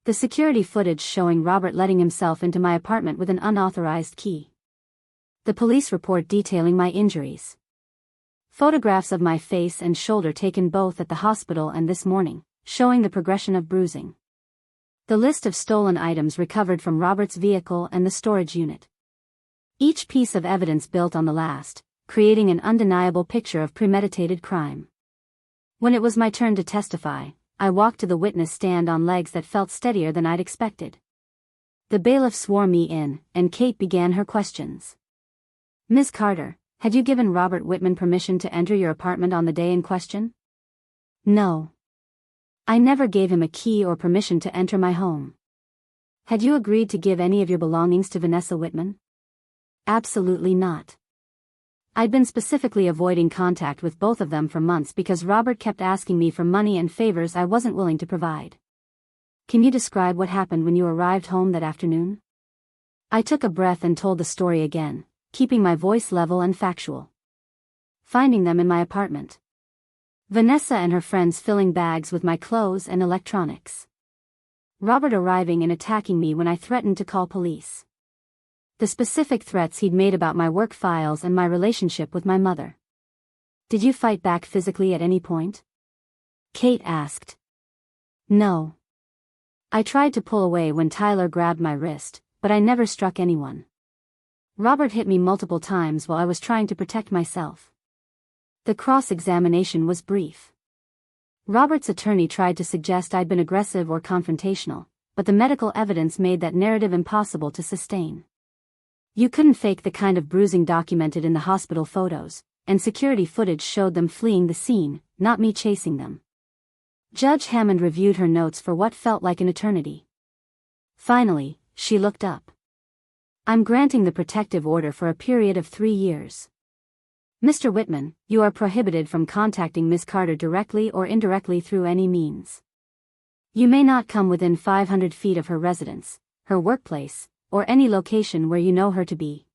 The security footage showing Robert letting himself into my apartment with an unauthorized key. The police report detailing my injuries. Photographs of my face and shoulder taken both at the hospital and this morning, showing the progression of bruising. The list of stolen items recovered from Robert's vehicle and the storage unit. Each piece of evidence built on the last, creating an undeniable picture of premeditated crime. When it was my turn to testify, I walked to the witness stand on legs that felt steadier than I'd expected. The bailiff swore me in, and Kate began her questions. Ms. Carter, had you given Robert Whitman permission to enter your apartment on the day in question? No. I never gave him a key or permission to enter my home. Had you agreed to give any of your belongings to Vanessa Whitman? Absolutely not. I'd been specifically avoiding contact with both of them for months because Robert kept asking me for money and favors I wasn't willing to provide. Can you describe what happened when you arrived home that afternoon? I took a breath and told the story again, keeping my voice level and factual. Finding them in my apartment. Vanessa and her friends filling bags with my clothes and electronics. Robert arriving and attacking me when I threatened to call police. The specific threats he'd made about my work files and my relationship with my mother. Did you fight back physically at any point? Kate asked. No. I tried to pull away when Tyler grabbed my wrist, but I never struck anyone. Robert hit me multiple times while I was trying to protect myself. The cross-examination was brief. Robert's attorney tried to suggest I'd been aggressive or confrontational, but the medical evidence made that narrative impossible to sustain. You couldn't fake the kind of bruising documented in the hospital photos, and security footage showed them fleeing the scene, not me chasing them. Judge Hammond reviewed her notes for what felt like an eternity. Finally, she looked up. I'm granting the protective order for a period of 3 years. Mr. Whitman, you are prohibited from contacting Ms. Carter directly or indirectly through any means. You may not come within 500 feet of her residence, her workplace, or any location where you know her to be.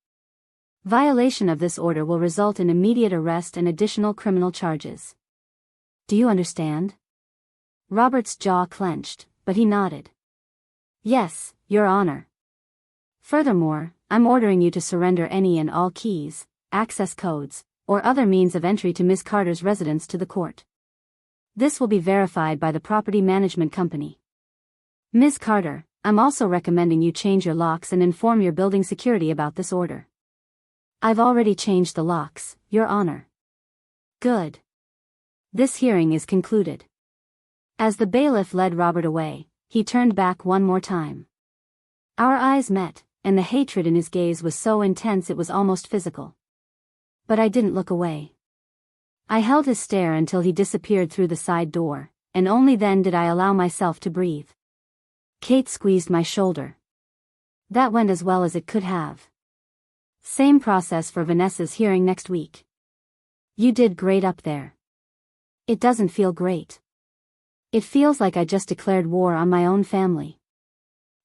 Violation of this order will result in immediate arrest and additional criminal charges. Do you understand? Robert's jaw clenched, but he nodded. Yes, Your Honor. Furthermore, I'm ordering you to surrender any and all keys, access codes, or other means of entry to Ms. Carter's residence to the court. This will be verified by the property management company. Ms. Carter, I'm also recommending you change your locks and inform your building security about this order. I've already changed the locks, Your Honor. Good. This hearing is concluded. As the bailiff led Robert away, he turned back one more time. Our eyes met, and the hatred in his gaze was so intense it was almost physical. But I didn't look away. I held his stare until he disappeared through the side door, and only then did I allow myself to breathe. Kate squeezed my shoulder. That went as well as it could have. Same process for Vanessa's hearing next week. You did great up there. It doesn't feel great. It feels like I just declared war on my own family.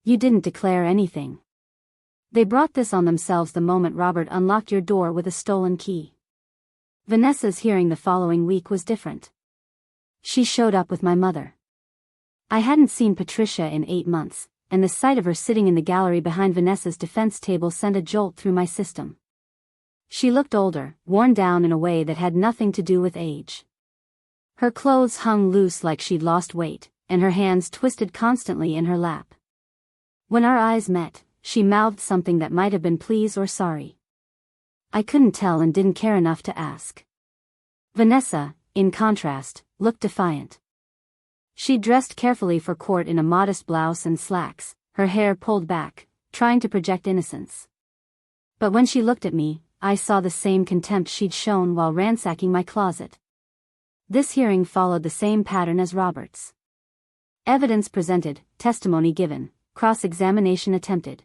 You didn't declare anything. They brought this on themselves the moment Robert unlocked your door with a stolen key. Vanessa's hearing the following week was different. She showed up with my mother. I hadn't seen Patricia in 8 months, and the sight of her sitting in the gallery behind Vanessa's defense table sent a jolt through my system. She looked older, worn down in a way that had nothing to do with age. Her clothes hung loose like she'd lost weight, and her hands twisted constantly in her lap. When our eyes met, she mouthed something that might have been please or sorry. I couldn't tell and didn't care enough to ask. Vanessa, in contrast, looked defiant. She dressed carefully for court in a modest blouse and slacks, her hair pulled back, trying to project innocence. But when she looked at me, I saw the same contempt she'd shown while ransacking my closet. This hearing followed the same pattern as Robert's. Evidence presented, testimony given, cross-examination attempted.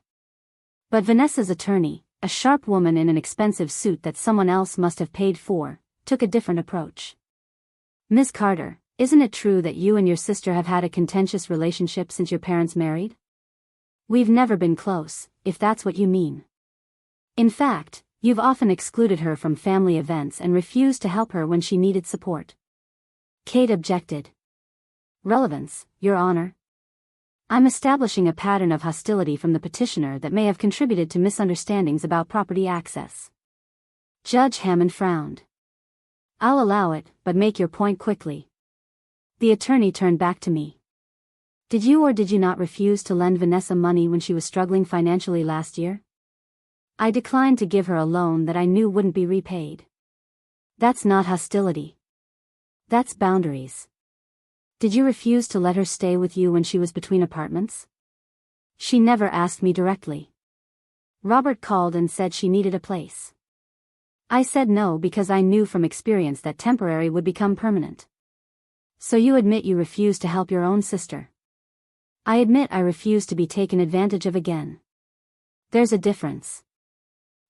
But Vanessa's attorney, a sharp woman in an expensive suit that someone else must have paid for, took a different approach. Ms. Carter, isn't it true that you and your sister have had a contentious relationship since your parents married? We've never been close, if that's what you mean. In fact, you've often excluded her from family events and refused to help her when she needed support. Kate objected. Relevance, Your Honor. I'm establishing a pattern of hostility from the petitioner that may have contributed to misunderstandings about property access. Judge Hammond frowned. I'll allow it, but make your point quickly. The attorney turned back to me. Did you or did you not refuse to lend Vanessa money when she was struggling financially last year? I declined to give her a loan that I knew wouldn't be repaid. That's not hostility. That's boundaries. Did you refuse to let her stay with you when she was between apartments? She never asked me directly. Robert called and said she needed a place. I said no because I knew from experience that temporary would become permanent. So you admit you refused to help your own sister. I admit I refused to be taken advantage of again. There's a difference.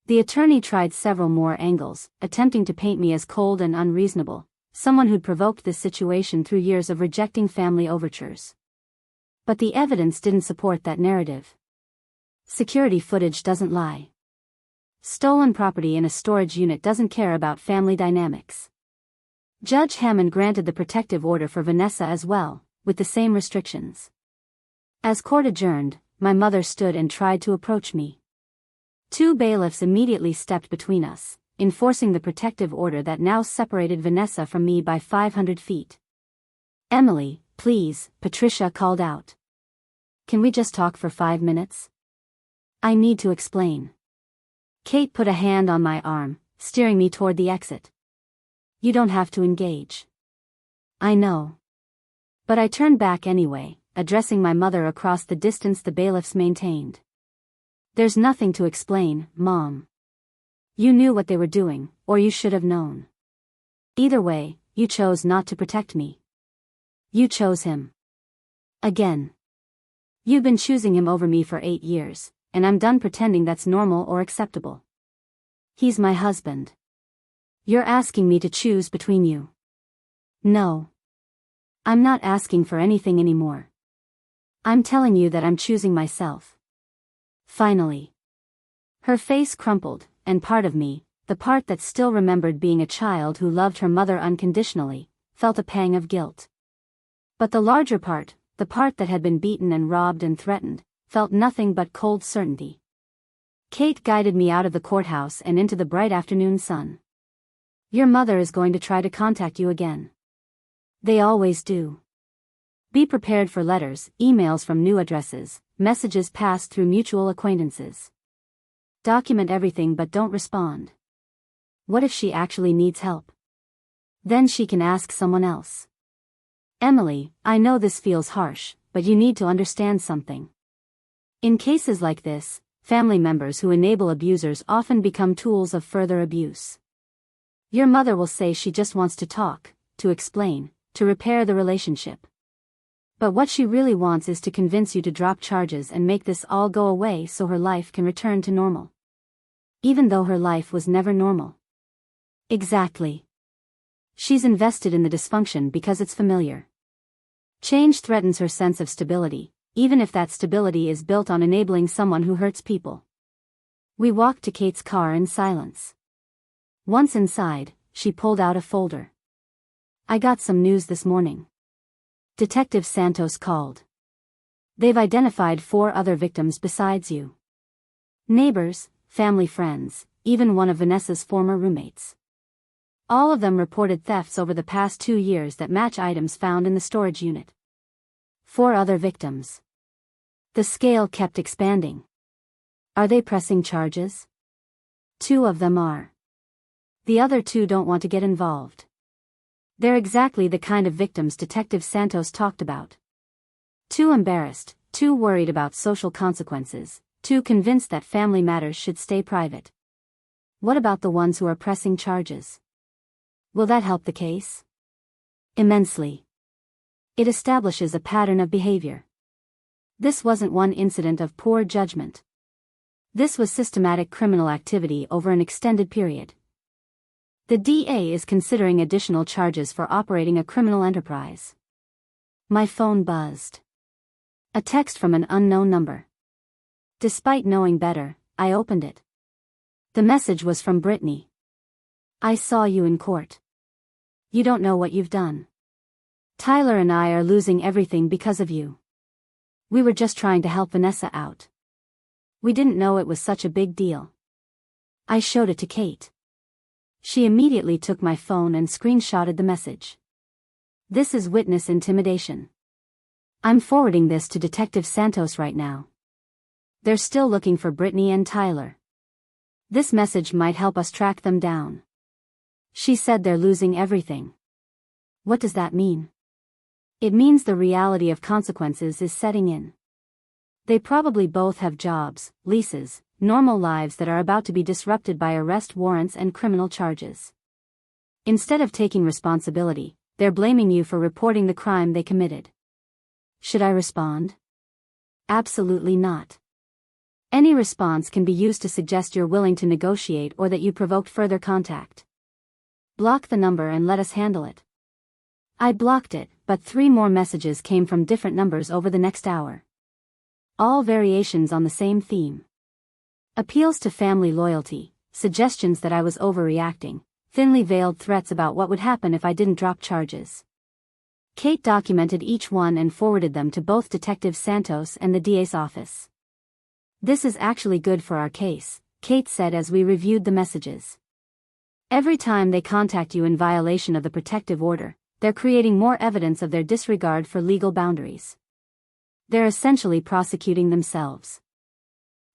The attorney tried several more angles, attempting to paint me as cold and unreasonable, someone who'd provoked this situation through years of rejecting family overtures. But the evidence didn't support that narrative. Security footage doesn't lie. Stolen property in a storage unit doesn't care about family dynamics. Judge Hammond granted the protective order for Vanessa as well, with the same restrictions. As court adjourned, my mother stood and tried to approach me. Two bailiffs immediately stepped between us, enforcing the protective order that now separated Vanessa from me by 500 feet. Emily, please, Patricia called out. Can we just talk for 5 minutes? I need to explain. Kate put a hand on my arm, steering me toward the exit. You don't have to engage. I know. But I turned back anyway, addressing my mother across the distance the bailiffs maintained. There's nothing to explain, Mom. You knew what they were doing, or you should have known. Either way, you chose not to protect me. You chose him. Again. You've been choosing him over me for 8 years, and I'm done pretending that's normal or acceptable. He's my husband. You're asking me to choose between you. No. I'm not asking for anything anymore. I'm telling you that I'm choosing myself. Finally. Her face crumpled, and part of me, the part that still remembered being a child who loved her mother unconditionally, felt a pang of guilt. But the larger part, the part that had been beaten and robbed and threatened, felt nothing but cold certainty. Kate guided me out of the courthouse and into the bright afternoon sun. Your mother is going to try to contact you again. They always do. Be prepared for letters, emails from new addresses, messages passed through mutual acquaintances. Document everything but don't respond. What if she actually needs help? Then she can ask someone else. Emily, I know this feels harsh, but you need to understand something. In cases like this, family members who enable abusers often become tools of further abuse. Your mother will say she just wants to talk, to explain, to repair the relationship. But what she really wants is to convince you to drop charges and make this all go away so her life can return to normal. Even though her life was never normal. Exactly. She's invested in the dysfunction because it's familiar. Change threatens her sense of stability, even if that stability is built on enabling someone who hurts people. We walked to Kate's car in silence. Once inside, she pulled out a folder. I got some news this morning. Detective Santos called. They've identified 4 other victims besides you. Neighbors, family friends, even one of Vanessa's former roommates. All of them reported thefts over the past 2 years that match items found in the storage unit. 4 other victims. The scale kept expanding. Are they pressing charges? 2 of them are. The other 2 don't want to get involved. They're exactly the kind of victims Detective Santos talked about. Too embarrassed, too worried about social consequences, too convinced that family matters should stay private. What about the ones who are pressing charges? Will that help the case? Immensely. It establishes a pattern of behavior. This wasn't one incident of poor judgment. This was systematic criminal activity over an extended period. The DA is considering additional charges for operating a criminal enterprise. My phone buzzed. A text from an unknown number. Despite knowing better, I opened it. The message was from Brittany. I saw you in court. You don't know what you've done. Tyler and I are losing everything because of you. We were just trying to help Vanessa out. We didn't know it was such a big deal. I showed it to Kate. She immediately took my phone and screenshotted the message. This is witness intimidation. I'm forwarding this to Detective Santos right now. They're still looking for Brittany and Tyler. This message might help us track them down. She said they're losing everything. What does that mean? It means the reality of consequences is setting in. They probably both have jobs, leases, normal lives that are about to be disrupted by arrest warrants and criminal charges. Instead of taking responsibility, they're blaming you for reporting the crime they committed. Should I respond? Absolutely not. Any response can be used to suggest you're willing to negotiate or that you provoked further contact. Block the number and let us handle it. I blocked it, but 3 more messages came from different numbers over the next hour. All variations on the same theme. Appeals to family loyalty, suggestions that I was overreacting, thinly veiled threats about what would happen if I didn't drop charges. Kate documented each one and forwarded them to both Detective Santos and the DA's office. This is actually good for our case, Kate said as we reviewed the messages. Every time they contact you in violation of the protective order, they're creating more evidence of their disregard for legal boundaries. They're essentially prosecuting themselves.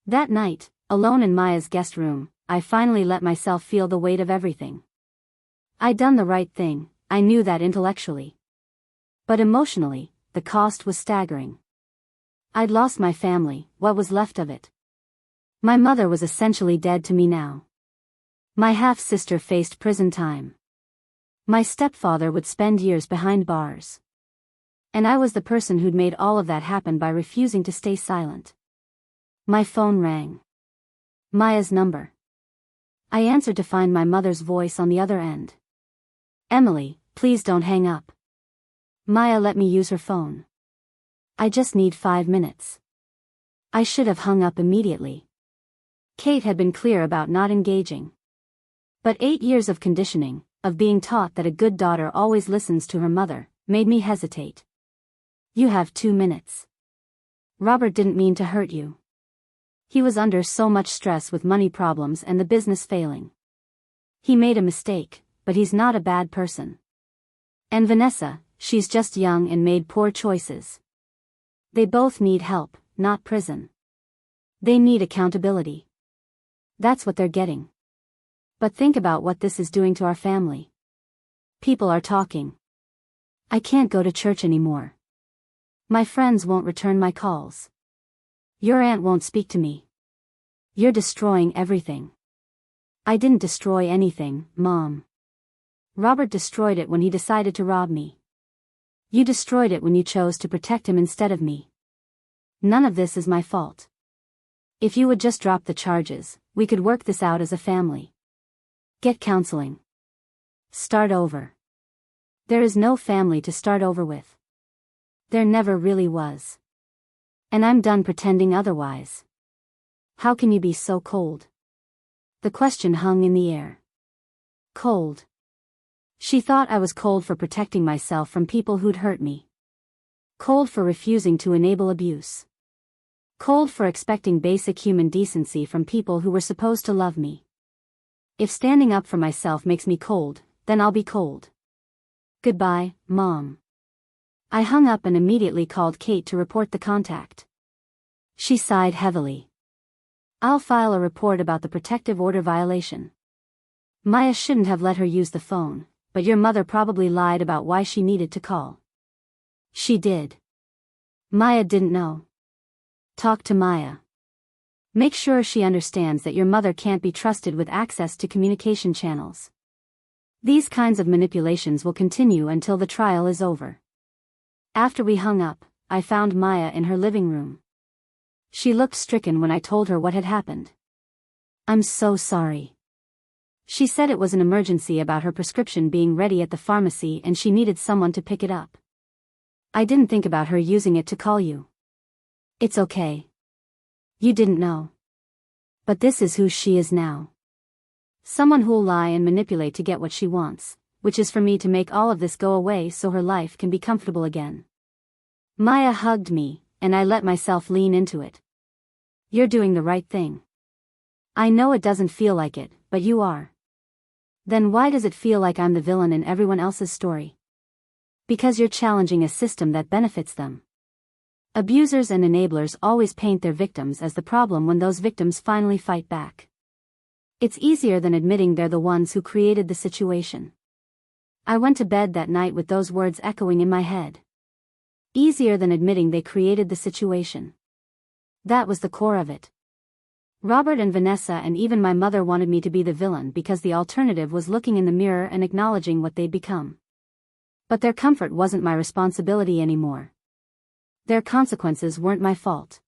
That night, alone in Maya's guest room, I finally let myself feel the weight of everything. I'd done the right thing, I knew that intellectually. But emotionally, the cost was staggering. I'd lost my family, what was left of it. My mother was essentially dead to me now. My half-sister faced prison time. My stepfather would spend years behind bars. And I was the person who'd made all of that happen by refusing to stay silent. My phone rang. Maya's number. I answered to find my mother's voice on the other end. Emily, please don't hang up. Maya let me use her phone. I just need 5 minutes. I should have hung up immediately. Kate had been clear about not engaging. But 8 years of conditioning, of being taught that a good daughter always listens to her mother, made me hesitate. You have 2 minutes. Robert didn't mean to hurt you. He was under so much stress with money problems and the business failing. He made a mistake, but he's not a bad person. And Vanessa, she's just young and made poor choices. They both need help, not prison. They need accountability. That's what they're getting. But think about what this is doing to our family. People are talking. I can't go to church anymore. My friends won't return my calls. Your aunt won't speak to me. You're destroying everything. I didn't destroy anything, Mom. Robert destroyed it when he decided to rob me. You destroyed it when you chose to protect him instead of me. None of this is my fault. If you would just drop the charges, we could work this out as a family. Get counseling. Start over. There is no family to start over with. There never really was. And I'm done pretending otherwise. How can you be so cold? The question hung in the air. Cold. She thought I was cold for protecting myself from people who'd hurt me. Cold for refusing to enable abuse. Cold for expecting basic human decency from people who were supposed to love me. If standing up for myself makes me cold, then I'll be cold. Goodbye, Mom. I hung up and immediately called Kate to report the contact. She sighed heavily. I'll file a report about the protective order violation. Maya shouldn't have let her use the phone, but your mother probably lied about why she needed to call. She did. Maya didn't know. Talk to Maya. Make sure she understands that your mother can't be trusted with access to communication channels. These kinds of manipulations will continue until the trial is over. After we hung up, I found Maya in her living room. She looked stricken when I told her what had happened. I'm so sorry. She said it was an emergency about her prescription being ready at the pharmacy and she needed someone to pick it up. I didn't think about her using it to call you. It's okay. You didn't know. But this is who she is now. Someone who'll lie and manipulate to get what she wants, which is for me to make all of this go away so her life can be comfortable again. Maya hugged me, and I let myself lean into it. You're doing the right thing. I know it doesn't feel like it, but you are. Then why does it feel like I'm the villain in everyone else's story? Because you're challenging a system that benefits them. Abusers and enablers always paint their victims as the problem when those victims finally fight back. It's easier than admitting they're the ones who created the situation. I went to bed that night with those words echoing in my head. Easier than admitting they created the situation. That was the core of it. Robert and Vanessa and even my mother wanted me to be the villain because the alternative was looking in the mirror and acknowledging what they'd become. But their comfort wasn't my responsibility anymore. Their consequences weren't my fault.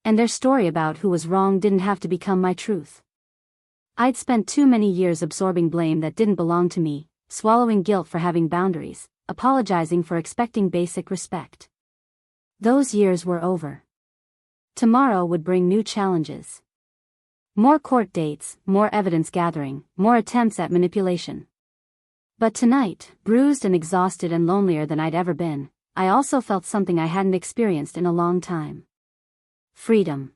And their story about who was wrong didn't have to become my truth. I'd spent too many years absorbing blame that didn't belong to me, swallowing guilt for having boundaries, apologizing for expecting basic respect. Those years were over. Tomorrow would bring new challenges. More court dates, more evidence gathering, more attempts at manipulation. But tonight, bruised and exhausted and lonelier than I'd ever been, I also felt something I hadn't experienced in a long time. Freedom.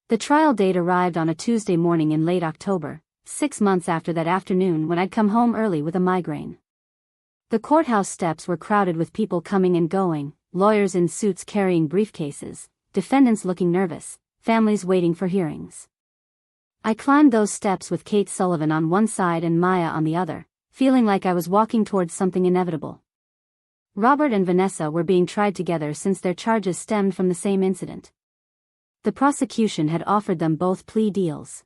The trial date arrived on a Tuesday morning in late October, 6 months after that afternoon when I'd come home early with a migraine. The courthouse steps were crowded with people coming and going, lawyers in suits carrying briefcases, defendants looking nervous, families waiting for hearings. I climbed those steps with Kate Sullivan on one side and Maya on the other, feeling like I was walking towards something inevitable. Robert and Vanessa were being tried together since their charges stemmed from the same incident. The prosecution had offered them both plea deals.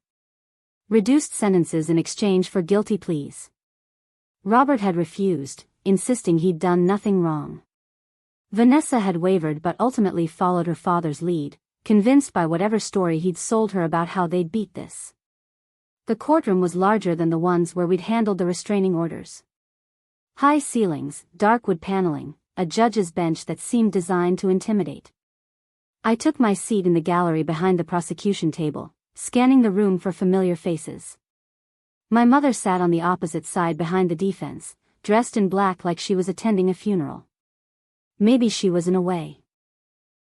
Reduced sentences in exchange for guilty pleas. Robert had refused, insisting he'd done nothing wrong. Vanessa had wavered but ultimately followed her father's lead, convinced by whatever story he'd sold her about how they'd beat this. The courtroom was larger than the ones where we'd handled the restraining orders. High ceilings, dark wood paneling, a judge's bench that seemed designed to intimidate. I took my seat in the gallery behind the prosecution table, scanning the room for familiar faces. My mother sat on the opposite side behind the defense, dressed in black like she was attending a funeral. Maybe she was in a way.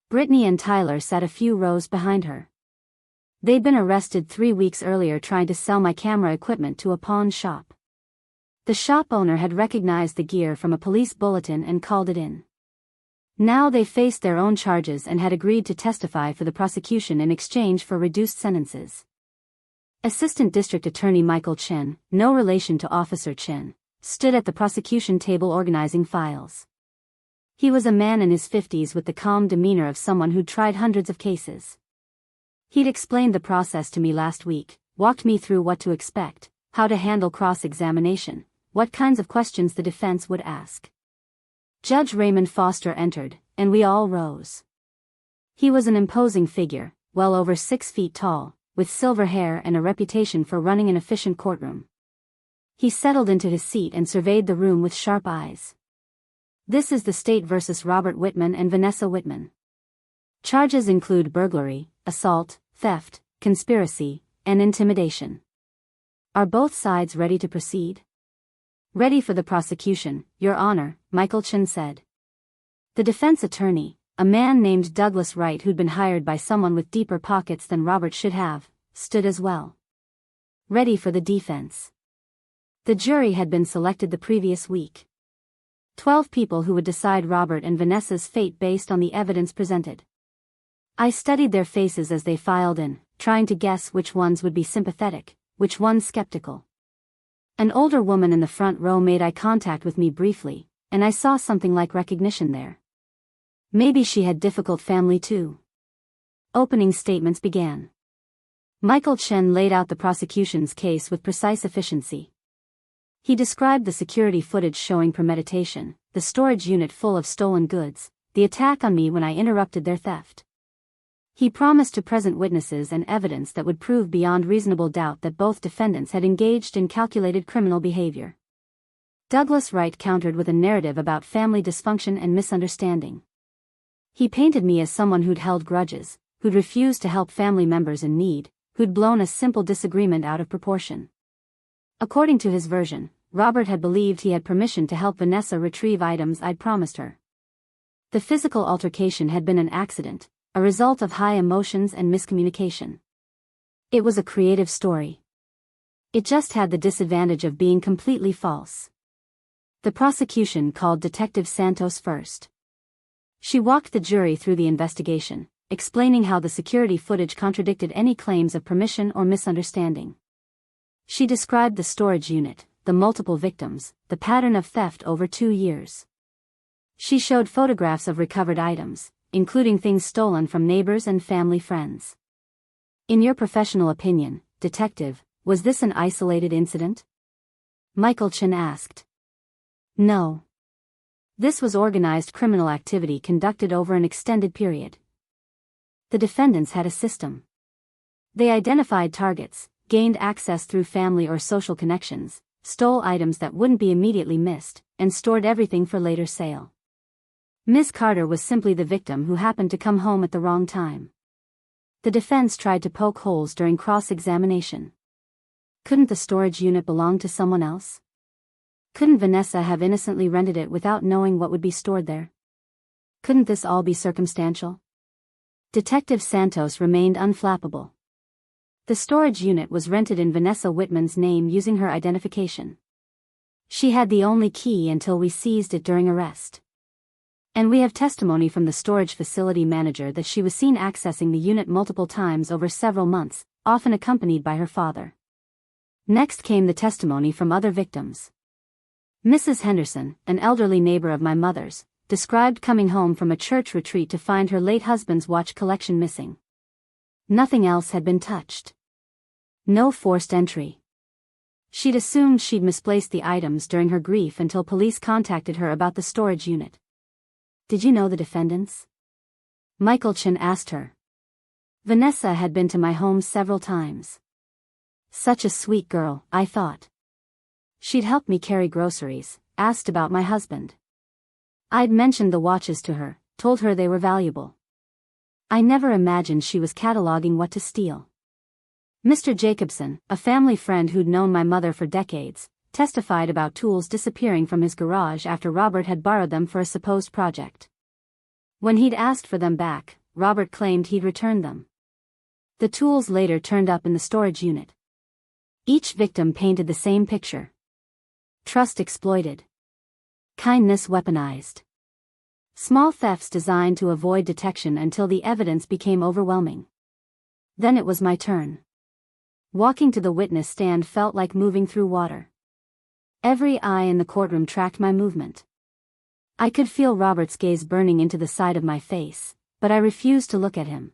Brittany and Tyler sat a few rows behind her. They'd been arrested 3 weeks earlier trying to sell my camera equipment to a pawn shop. The shop owner had recognized the gear from a police bulletin and called it in. Now they faced their own charges and had agreed to testify for the prosecution in exchange for reduced sentences. Assistant District Attorney Michael Chen, no relation to Officer Chen, stood at the prosecution table organizing files. He was a man in his 50s with the calm demeanor of someone who'd tried hundreds of cases. He'd explained the process to me last week, walked me through what to expect, how to handle cross-examination, what kinds of questions the defense would ask. Judge Raymond Foster entered, and we all rose. He was an imposing figure, well over 6 feet tall, with silver hair and a reputation for running an efficient courtroom. He settled into his seat and surveyed the room with sharp eyes. This is the state versus Robert Whitman and Vanessa Whitman. Charges include burglary, assault, theft, conspiracy, and intimidation. Are both sides ready to proceed? Ready for the prosecution, Your Honor, Michael Chen said. The defense attorney, a man named Douglas Wright who'd been hired by someone with deeper pockets than Robert should have, stood as well. Ready for the defense. The jury had been selected the previous week. 12 people who would decide Robert and Vanessa's fate based on the evidence presented. I studied their faces as they filed in, trying to guess which ones would be sympathetic, which ones skeptical. An older woman in the front row made eye contact with me briefly, and I saw something like recognition there. Maybe she had difficult family too. Opening statements began. Michael Chen laid out the prosecution's case with precise efficiency. He described the security footage showing premeditation, the storage unit full of stolen goods, the attack on me when I interrupted their theft. He promised to present witnesses and evidence that would prove beyond reasonable doubt that both defendants had engaged in calculated criminal behavior. Douglas Wright countered with a narrative about family dysfunction and misunderstanding. He painted me as someone who'd held grudges, who'd refused to help family members in need, who'd blown a simple disagreement out of proportion. According to his version, Robert had believed he had permission to help Vanessa retrieve items I'd promised her. The physical altercation had been an accident, a result of high emotions and miscommunication. It was a creative story. It just had the disadvantage of being completely false. The prosecution called Detective Santos first. She walked the jury through the investigation, explaining how the security footage contradicted any claims of permission or misunderstanding. She described the storage unit, the multiple victims, the pattern of theft over 2 years. She showed photographs of recovered items, including things stolen from neighbors and family friends. In your professional opinion, detective, was this an isolated incident? Michael Chen asked. No. This was organized criminal activity conducted over an extended period. The defendants had a system. They identified targets, gained access through family or social connections, stole items that wouldn't be immediately missed, and stored everything for later sale. Ms. Carter was simply the victim who happened to come home at the wrong time. The defense tried to poke holes during cross-examination. Couldn't the storage unit belong to someone else? Couldn't Vanessa have innocently rented it without knowing what would be stored there? Couldn't this all be circumstantial? Detective Santos remained unflappable. The storage unit was rented in Vanessa Whitman's name using her identification. She had the only key until we seized it during arrest. And we have testimony from the storage facility manager that she was seen accessing the unit multiple times over several months, often accompanied by her father. Next came the testimony from other victims. Mrs. Henderson, an elderly neighbor of my mother's, described coming home from a church retreat to find her late husband's watch collection missing. Nothing else had been touched. No forced entry. She'd assumed she'd misplaced the items during her grief until police contacted her about the storage unit. Did you know the defendants? Michael Chen asked her. Vanessa had been to my home several times. Such a sweet girl, I thought. She'd helped me carry groceries, asked about my husband. I'd mentioned the watches to her, told her they were valuable. I never imagined she was cataloging what to steal. Mr. Jacobson, a family friend who'd known my mother for decades, testified about tools disappearing from his garage after Robert had borrowed them for a supposed project. When he'd asked for them back, Robert claimed he'd returned them. The tools later turned up in the storage unit. Each victim painted the same picture. Trust exploited. Kindness weaponized. Small thefts designed to avoid detection until the evidence became overwhelming. Then it was my turn. Walking to the witness stand felt like moving through water. Every eye in the courtroom tracked my movement. I could feel Robert's gaze burning into the side of my face, but I refused to look at him.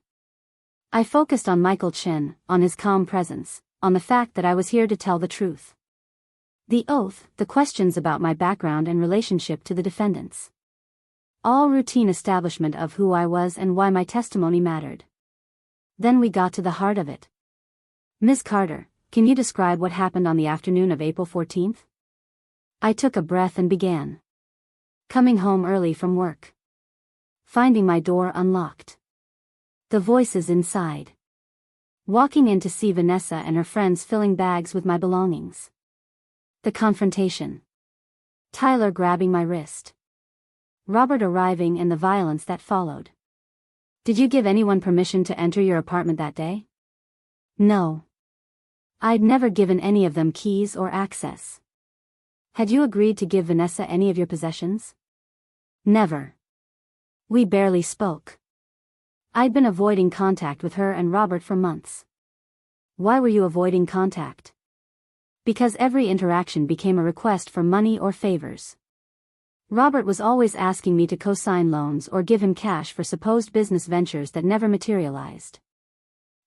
I focused on Michael Chen, on his calm presence, on the fact that I was here to tell the truth. The oath, the questions about my background and relationship to the defendants. All routine establishment of who I was and why my testimony mattered. Then we got to the heart of it. Ms. Carter, can you describe what happened on the afternoon of April 14th? I took a breath and began. Coming home early from work. Finding my door unlocked. The voices inside. Walking in to see Vanessa and her friends filling bags with my belongings. The confrontation. Tyler grabbing my wrist. Robert arriving and the violence that followed. Did you give anyone permission to enter your apartment that day? No. I'd never given any of them keys or access. Had you agreed to give Vanessa any of your possessions? Never. We barely spoke. I'd been avoiding contact with her and Robert for months. Why were you avoiding contact? Because every interaction became a request for money or favors. Robert was always asking me to co-sign loans or give him cash for supposed business ventures that never materialized.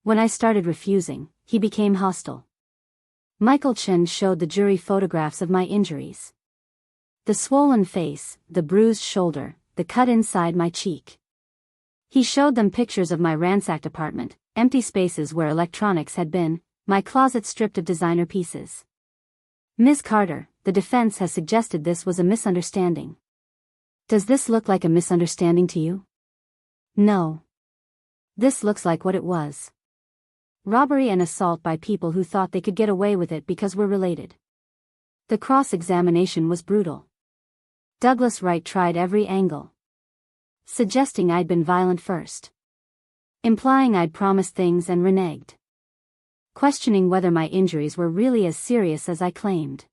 When I started refusing, he became hostile. Michael Chen showed the jury photographs of my injuries. The swollen face, the bruised shoulder, the cut inside my cheek. He showed them pictures of my ransacked apartment, empty spaces where electronics had been, my closet stripped of designer pieces. Ms. Carter, the defense has suggested this was a misunderstanding. Does this look like a misunderstanding to you? No. This looks like what it was. Robbery and assault by people who thought they could get away with it because we're related. The cross-examination was brutal. Douglas Wright tried every angle. Suggesting I'd been violent first. Implying I'd promised things and reneged. Questioning whether my injuries were really as serious as I claimed.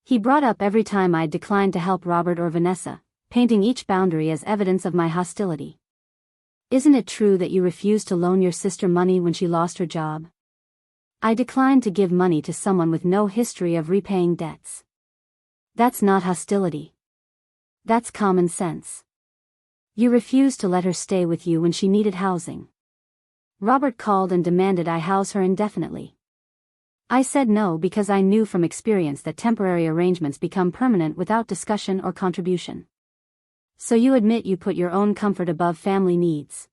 He brought up every time I'd declined to help Robert or Vanessa, painting each boundary as evidence of my hostility. Isn't it true that you refused to loan your sister money when she lost her job? I declined to give money to someone with no history of repaying debts. That's not hostility. That's common sense. You refused to let her stay with you when she needed housing. Robert called and demanded I house her indefinitely. I said no because I knew from experience that temporary arrangements become permanent without discussion or contribution. So you admit you put your own comfort above family needs.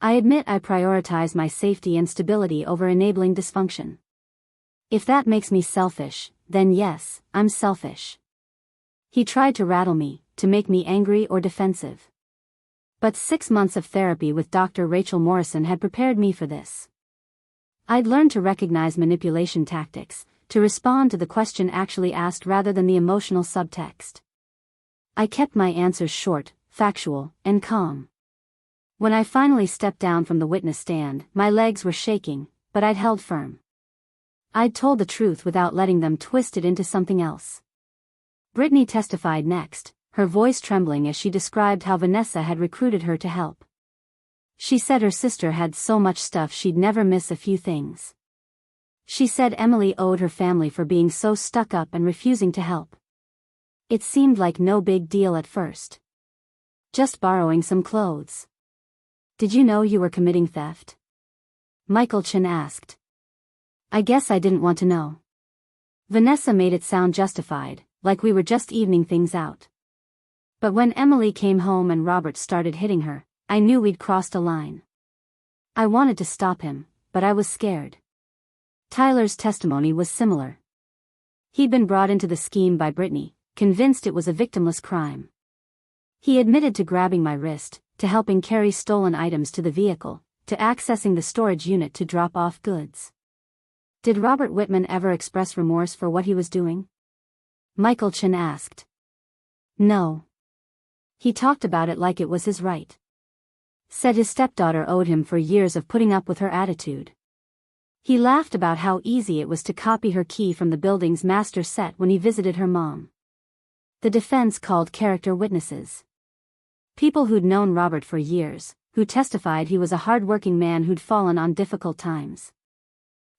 I admit I prioritize my safety and stability over enabling dysfunction. If that makes me selfish, then yes, I'm selfish. He tried to rattle me, to make me angry or defensive. But 6 months of therapy with Dr. Rachel Morrison had prepared me for this. I'd learned to recognize manipulation tactics, to respond to the question actually asked rather than the emotional subtext. I kept my answers short, factual, and calm. When I finally stepped down from the witness stand, my legs were shaking, but I'd held firm. I'd told the truth without letting them twist it into something else. Brittany testified next, her voice trembling as she described how Vanessa had recruited her to help. She said her sister had so much stuff she'd never miss a few things. She said Emily owed her family for being so stuck up and refusing to help. It seemed like no big deal at first. Just borrowing some clothes. Did you know you were committing theft? Michael Chen asked. I guess I didn't want to know. Vanessa made it sound justified, like we were just evening things out. But when Emily came home and Robert started hitting her, I knew we'd crossed a line. I wanted to stop him, but I was scared. Tyler's testimony was similar. He'd been brought into the scheme by Brittany, convinced it was a victimless crime. He admitted to grabbing my wrist, to helping carry stolen items to the vehicle, to accessing the storage unit to drop off goods. Did Robert Whitman ever express remorse for what he was doing? Michael Chen asked. No. He talked about it like it was his right. Said his stepdaughter owed him for years of putting up with her attitude. He laughed about how easy it was to copy her key from the building's master set when he visited her mom. The defense called character witnesses. People who'd known Robert for years, who testified he was a hard-working man who'd fallen on difficult times.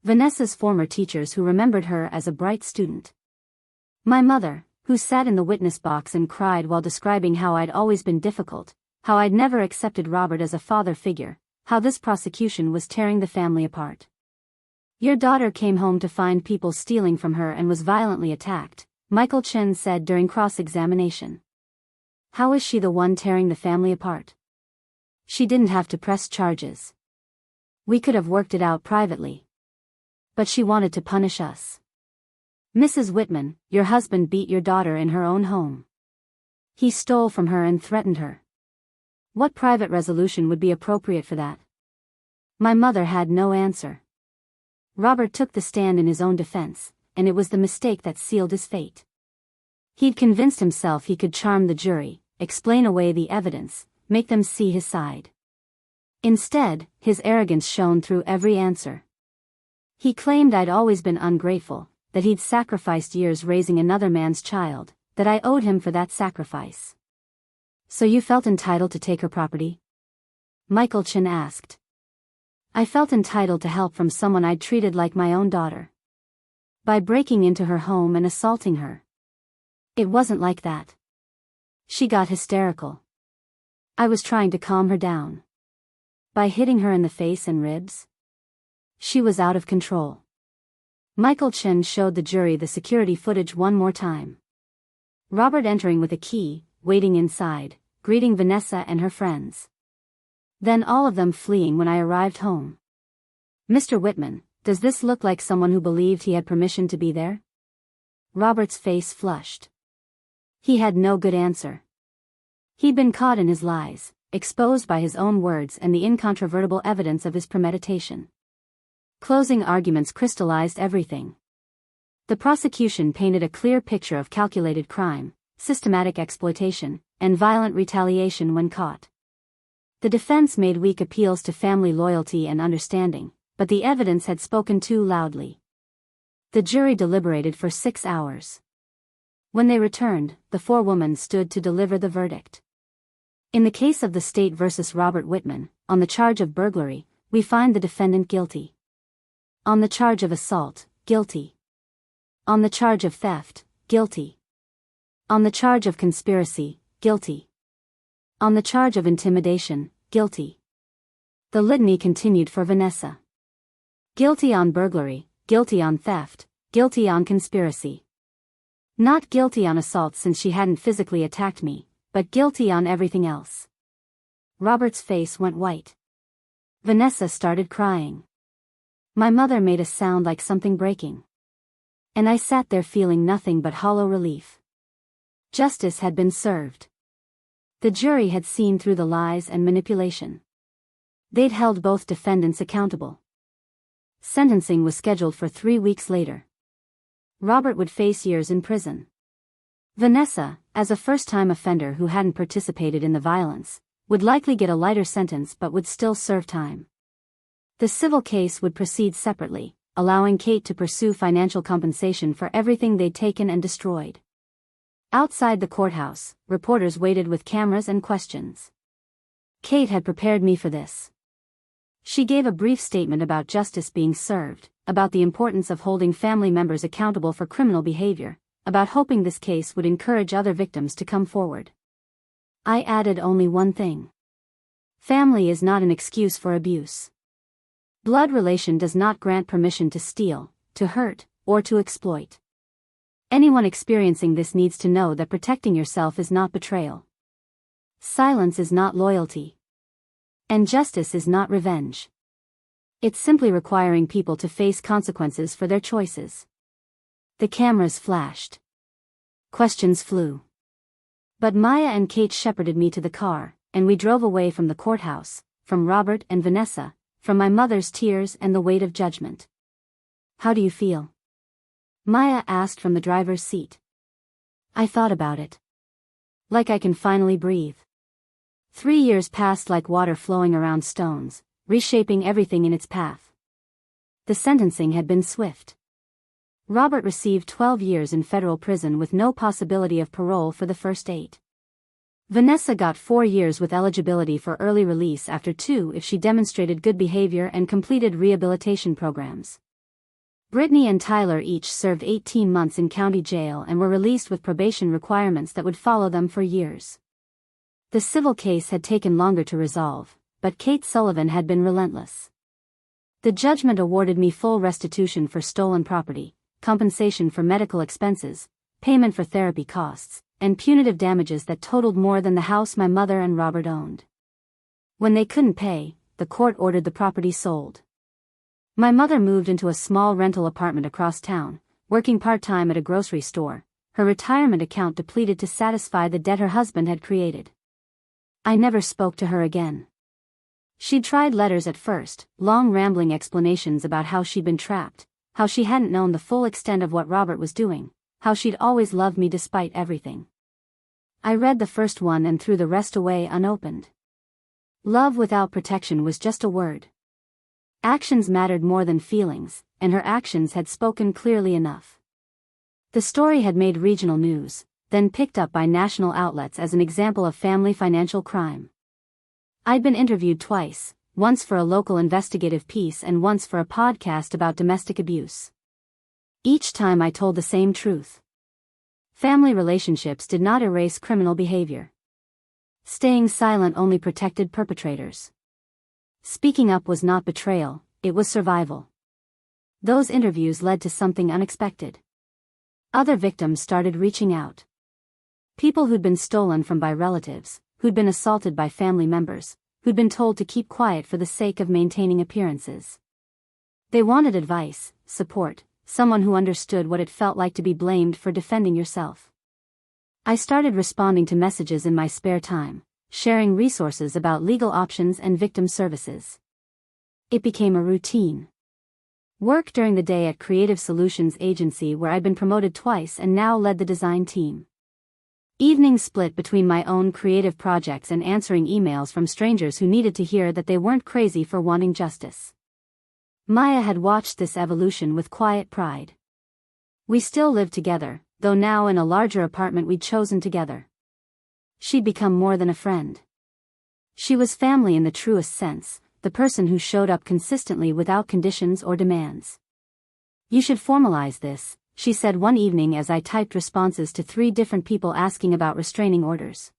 Vanessa's former teachers who remembered her as a bright student. My mother, who sat in the witness box and cried while describing how I'd always been difficult, how I'd never accepted Robert as a father figure, how this prosecution was tearing the family apart. Your daughter came home to find people stealing from her and was violently attacked, Michael Chen said during cross-examination. How is she the one tearing the family apart? She didn't have to press charges. We could have worked it out privately. But she wanted to punish us. Mrs. Whitman, your husband beat your daughter in her own home. He stole from her and threatened her. What private resolution would be appropriate for that? My mother had no answer. Robert took the stand in his own defense, and it was the mistake that sealed his fate. He'd convinced himself he could charm the jury, explain away the evidence, make them see his side. Instead, his arrogance shone through every answer. He claimed I'd always been ungrateful, that he'd sacrificed years raising another man's child, that I owed him for that sacrifice. So you felt entitled to take her property? Michael Chin asked. I felt entitled to help from someone I'd treated like my own daughter. By breaking into her home and assaulting her. It wasn't like that. She got hysterical. I was trying to calm her down. By hitting her in the face and ribs? She was out of control. Michael Chen showed the jury the security footage one more time. Robert entering with a key, waiting inside, greeting Vanessa and her friends. Then all of them fleeing when I arrived home. Mr. Whitman, does this look like someone who believed he had permission to be there? Robert's face flushed. He had no good answer. He'd been caught in his lies, exposed by his own words and the incontrovertible evidence of his premeditation. Closing arguments crystallized everything. The prosecution painted a clear picture of calculated crime, systematic exploitation, and violent retaliation when caught. The defense made weak appeals to family loyalty and understanding, but the evidence had spoken too loudly. The jury deliberated for 6 hours. When they returned, the four women stood to deliver the verdict. In the case of the state versus Robert Whitman, on the charge of burglary, we find the defendant guilty. On the charge of assault, guilty. On the charge of theft, guilty. On the charge of conspiracy, guilty. On the charge of intimidation, guilty. The litany continued for Vanessa. Guilty on burglary, guilty on theft, guilty on conspiracy. Not guilty on assault since she hadn't physically attacked me, but guilty on everything else. Robert's face went white. Vanessa started crying. My mother made a sound like something breaking. And I sat there feeling nothing but hollow relief. Justice had been served. The jury had seen through the lies and manipulation. They'd held both defendants accountable. Sentencing was scheduled for 3 weeks later. Robert would face years in prison. Vanessa, as a first-time offender who hadn't participated in the violence, would likely get a lighter sentence but would still serve time. The civil case would proceed separately, allowing Kate to pursue financial compensation for everything they'd taken and destroyed. Outside the courthouse, reporters waited with cameras and questions. Kate had prepared me for this. She gave a brief statement about justice being served, about the importance of holding family members accountable for criminal behavior, about hoping this case would encourage other victims to come forward. I added only one thing. Family is not an excuse for abuse. Blood relation does not grant permission to steal, to hurt, or to exploit. Anyone experiencing this needs to know that protecting yourself is not betrayal. Silence is not loyalty. And justice is not revenge. It's simply requiring people to face consequences for their choices. The cameras flashed. Questions flew. But Maya and Kate shepherded me to the car, and we drove away from the courthouse, from Robert and Vanessa, from my mother's tears and the weight of judgment. How do you feel? Maya asked from the driver's seat. I thought about it. Like I can finally breathe. 3 years passed like water flowing around stones, reshaping everything in its path. The sentencing had been swift. Robert received 12 years in federal prison with no possibility of parole for the first 8. Vanessa got 4 years with eligibility for early release after 2 if she demonstrated good behavior and completed rehabilitation programs. Brittany and Tyler each served 18 months in county jail and were released with probation requirements that would follow them for years. The civil case had taken longer to resolve, but Kate Sullivan had been relentless. The judgment awarded me full restitution for stolen property, compensation for medical expenses, payment for therapy costs, and punitive damages that totaled more than the house my mother and Robert owned. When they couldn't pay, the court ordered the property sold. My mother moved into a small rental apartment across town, working part-time at a grocery store, her retirement account depleted to satisfy the debt her husband had created. I never spoke to her again. She'd tried letters at first, long rambling explanations about how she'd been trapped, how she hadn't known the full extent of what Robert was doing, how she'd always loved me despite everything. I read the first one and threw the rest away unopened. Love without protection was just a word. Actions mattered more than feelings, and her actions had spoken clearly enough. The story had made regional news, then picked up by national outlets as an example of family financial crime. I'd been interviewed twice, once for a local investigative piece and once for a podcast about domestic abuse. Each time I told the same truth. Family relationships did not erase criminal behavior. Staying silent only protected perpetrators. Speaking up was not betrayal, it was survival. Those interviews led to something unexpected. Other victims started reaching out. People who'd been stolen from by relatives, who'd been assaulted by family members, who'd been told to keep quiet for the sake of maintaining appearances. They wanted advice, support, someone who understood what it felt like to be blamed for defending yourself. I started responding to messages in my spare time, sharing resources about legal options and victim services. It became a routine. Work during the day at Creative Solutions Agency where I'd been promoted twice and now led the design team. Evenings split between my own creative projects and answering emails from strangers who needed to hear that they weren't crazy for wanting justice. Maya had watched this evolution with quiet pride. We still lived together, though now in a larger apartment we'd chosen together. She'd become more than a friend. She was family in the truest sense, the person who showed up consistently without conditions or demands. "You should formalize this," she said one evening as I typed responses to 3 different people asking about restraining orders.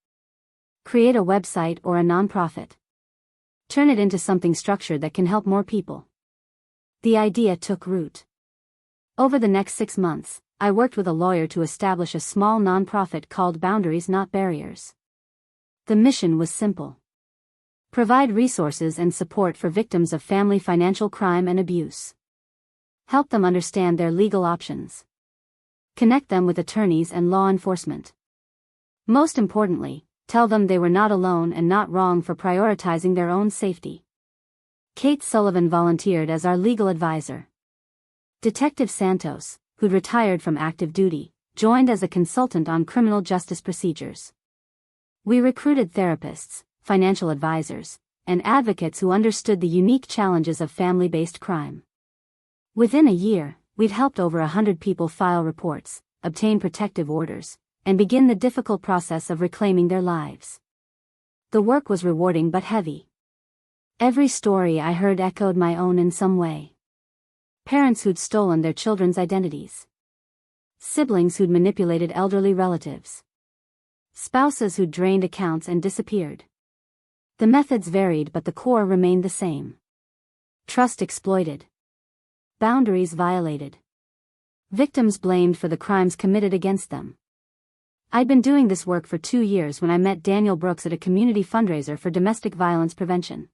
"Create a website or a nonprofit. Turn it into something structured that can help more people." The idea took root. Over the next 6 months, I worked with a lawyer to establish a small nonprofit called Boundaries Not Barriers. The mission was simple. Provide resources and support for victims of family financial crime and abuse. Help them understand their legal options. Connect them with attorneys and law enforcement. Most importantly, tell them they were not alone and not wrong for prioritizing their own safety. Kate Sullivan volunteered as our legal advisor. Detective Santos, who'd retired from active duty, joined as a consultant on criminal justice procedures. We recruited therapists, financial advisors, and advocates who understood the unique challenges of family-based crime. Within a year, we'd helped over 100 people file reports, obtain protective orders, and begin the difficult process of reclaiming their lives. The work was rewarding but heavy. Every story I heard echoed my own in some way. Parents who'd stolen their children's identities. Siblings who'd manipulated elderly relatives. Spouses who'd drained accounts and disappeared. The methods varied but the core remained the same. Trust exploited. Boundaries violated. Victims blamed for the crimes committed against them. I'd been doing this work for 2 years when I met Daniel Brooks at a community fundraiser for domestic violence prevention.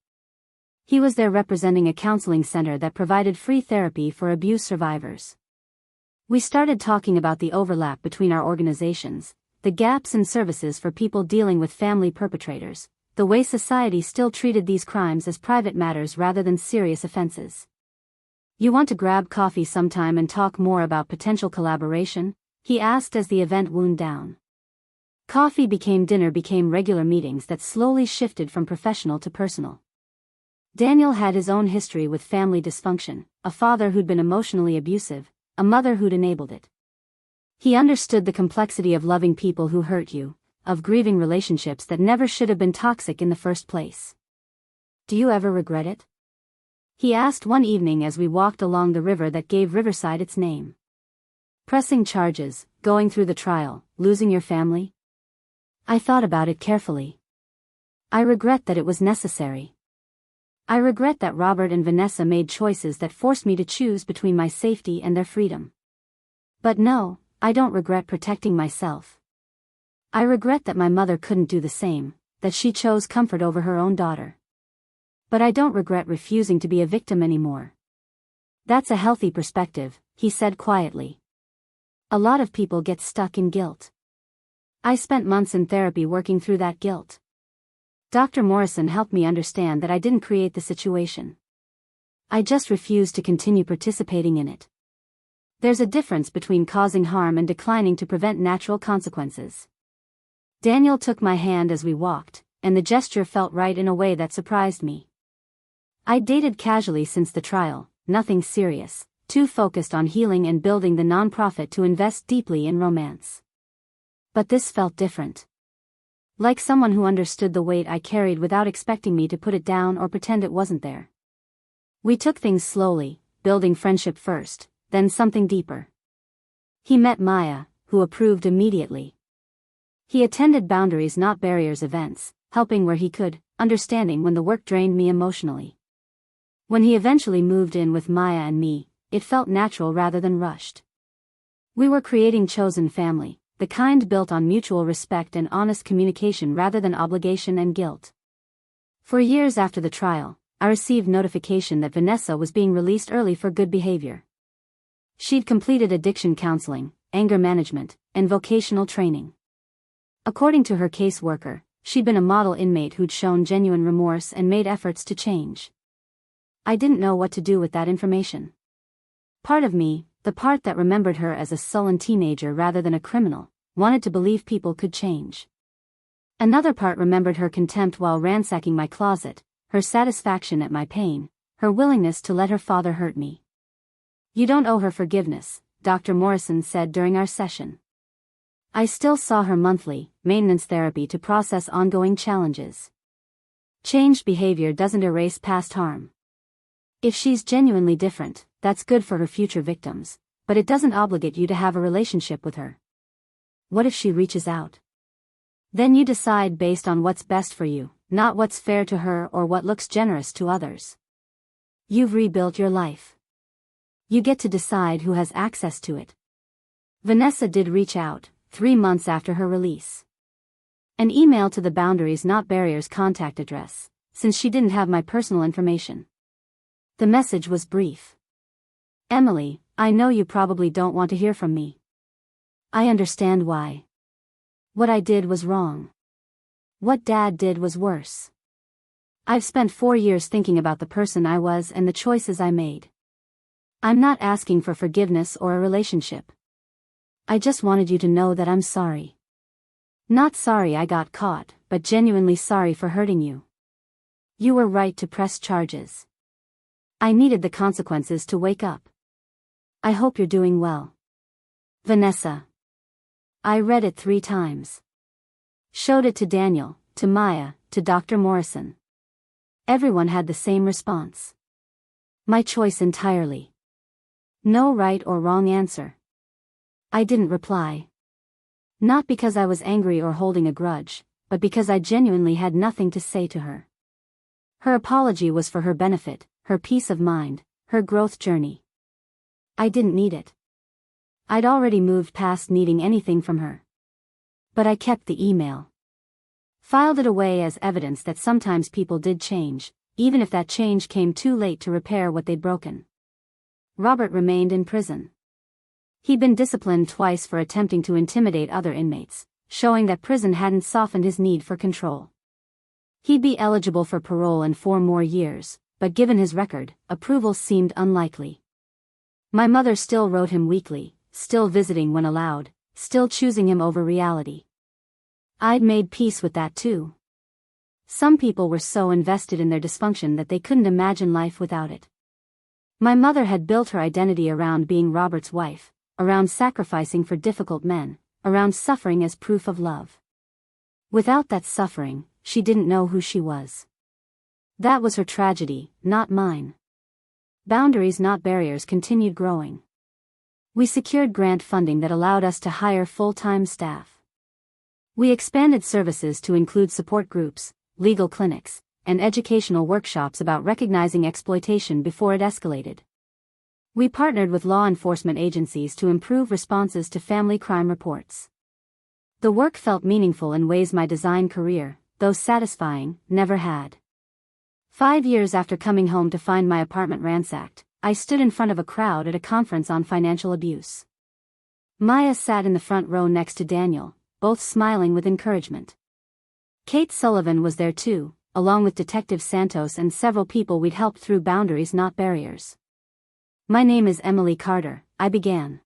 He was there representing a counseling center that provided free therapy for abuse survivors. We started talking about the overlap between our organizations, the gaps in services for people dealing with family perpetrators, the way society still treated these crimes as private matters rather than serious offenses. "You want to grab coffee sometime and talk more about potential collaboration?" he asked as the event wound down. Coffee became dinner, became regular meetings that slowly shifted from professional to personal. Daniel had his own history with family dysfunction, a father who'd been emotionally abusive, a mother who'd enabled it. He understood the complexity of loving people who hurt you, of grieving relationships that never should have been toxic in the first place. "Do you ever regret it?" he asked one evening as we walked along the river that gave Riverside its name. "Pressing charges, going through the trial, losing your family?" I thought about it carefully. I regret that it was necessary. I regret that Robert and Vanessa made choices that forced me to choose between my safety and their freedom. But no, I don't regret protecting myself. I regret that my mother couldn't do the same, that she chose comfort over her own daughter. But I don't regret refusing to be a victim anymore. "That's a healthy perspective," he said quietly. "A lot of people get stuck in guilt." I spent months in therapy working through that guilt. Dr. Morrison helped me understand that I didn't create the situation. I just refused to continue participating in it. There's a difference between causing harm and declining to prevent natural consequences. Daniel took my hand as we walked, and the gesture felt right in a way that surprised me. I'd dated casually since the trial, nothing serious, too focused on healing and building the nonprofit to invest deeply in romance. But this felt different. Like someone who understood the weight I carried without expecting me to put it down or pretend it wasn't there. We took things slowly, building friendship first, then something deeper. He met Maya, who approved immediately. He attended Boundaries Not Barriers events, helping where he could, understanding when the work drained me emotionally. When he eventually moved in with Maya and me, it felt natural rather than rushed. We were creating chosen family, the kind built on mutual respect and honest communication rather than obligation and guilt. For years after the trial, I received notification that Vanessa was being released early for good behavior. She'd completed addiction counseling, anger management, and vocational training. According to her caseworker, she'd been a model inmate who'd shown genuine remorse and made efforts to change. I didn't know what to do with that information. Part of me, the part that remembered her as a sullen teenager rather than a criminal, wanted to believe people could change. Another part remembered her contempt while ransacking my closet, her satisfaction at my pain, her willingness to let her father hurt me. "You don't owe her forgiveness," Dr. Morrison said during our session. I still saw her monthly, maintenance therapy to process ongoing challenges. Changed behavior doesn't erase past harm. If she's genuinely different, that's good for her future victims, but it doesn't obligate you to have a relationship with her. What if she reaches out? Then you decide based on what's best for you, not what's fair to her or what looks generous to others. You've rebuilt your life. You get to decide who has access to it. Vanessa did reach out, 3 months after her release. An email to the Boundaries Not Barriers contact address, since she didn't have my personal information. The message was brief. "Emily, I know you probably don't want to hear from me. I understand why. What I did was wrong. What Dad did was worse. I've spent 4 years thinking about the person I was and the choices I made. I'm not asking for forgiveness or a relationship. I just wanted you to know that I'm sorry. Not sorry I got caught, but genuinely sorry for hurting you. You were right to press charges. I needed the consequences to wake up. I hope you're doing well. Vanessa." I read it 3 times. Showed it to Daniel, to Maya, to Dr. Morrison. Everyone had the same response. My choice entirely. No right or wrong answer. I didn't reply. Not because I was angry or holding a grudge, but because I genuinely had nothing to say to her. Her apology was for her benefit, her peace of mind, her growth journey. I didn't need it. I'd already moved past needing anything from her. But I kept the email. Filed it away as evidence that sometimes people did change, even if that change came too late to repair what they'd broken. Robert remained in prison. He'd been disciplined twice for attempting to intimidate other inmates, showing that prison hadn't softened his need for control. He'd be eligible for parole in 4 more years, but given his record, approval seemed unlikely. My mother still wrote him weekly, still visiting when allowed, still choosing him over reality. I'd made peace with that too. Some people were so invested in their dysfunction that they couldn't imagine life without it. My mother had built her identity around being Robert's wife, around sacrificing for difficult men, around suffering as proof of love. Without that suffering, she didn't know who she was. That was her tragedy, not mine. Boundaries Not Barriers continued growing. We secured grant funding that allowed us to hire full-time staff. We expanded services to include support groups, legal clinics, and educational workshops about recognizing exploitation before it escalated. We partnered with law enforcement agencies to improve responses to family crime reports. The work felt meaningful in ways my design career, though satisfying, never had. 5 years after coming home to find my apartment ransacked, I stood in front of a crowd at a conference on financial abuse. Maya sat in the front row next to Daniel, both smiling with encouragement. Kate Sullivan was there too, along with Detective Santos and several people we'd helped through Boundaries Not Barriers. "My name is Emily Carter," I began.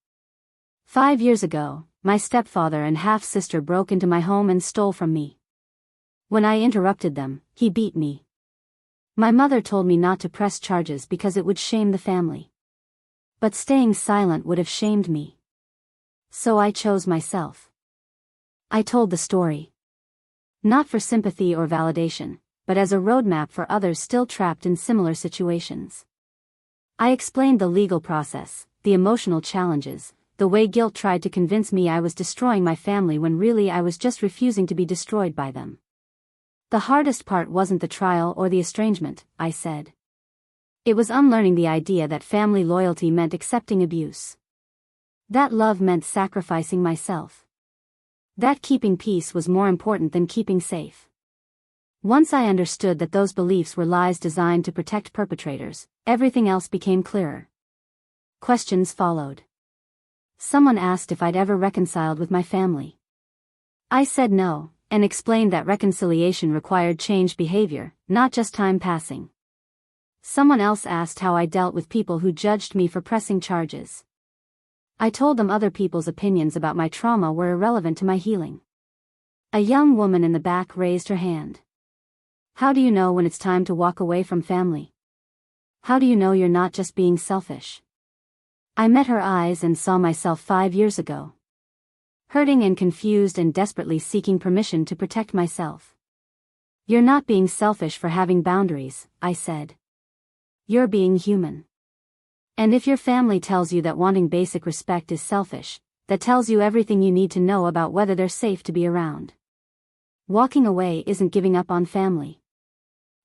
5 years ago, my stepfather and half-sister broke into my home and stole from me. When I interrupted them, he beat me. My mother told me not to press charges because it would shame the family. But staying silent would have shamed me. So I chose myself. I told the story. Not for sympathy or validation, but as a roadmap for others still trapped in similar situations. I explained the legal process, the emotional challenges, the way guilt tried to convince me I was destroying my family when really I was just refusing to be destroyed by them. The hardest part wasn't the trial or the estrangement, I said. It was unlearning the idea that family loyalty meant accepting abuse. That love meant sacrificing myself. That keeping peace was more important than keeping safe. Once I understood that those beliefs were lies designed to protect perpetrators, everything else became clearer. Questions followed. Someone asked if I'd ever reconciled with my family. I said no, and explained that reconciliation required changed behavior, not just time passing. Someone else asked how I dealt with people who judged me for pressing charges. I told them other people's opinions about my trauma were irrelevant to my healing. A young woman in the back raised her hand. How do you know when it's time to walk away from family? How do you know you're not just being selfish? I met her eyes and saw myself 5 years ago. Hurting and confused and desperately seeking permission to protect myself. You're not being selfish for having boundaries, I said. You're being human. And if your family tells you that wanting basic respect is selfish, that tells you everything you need to know about whether they're safe to be around. Walking away isn't giving up on family.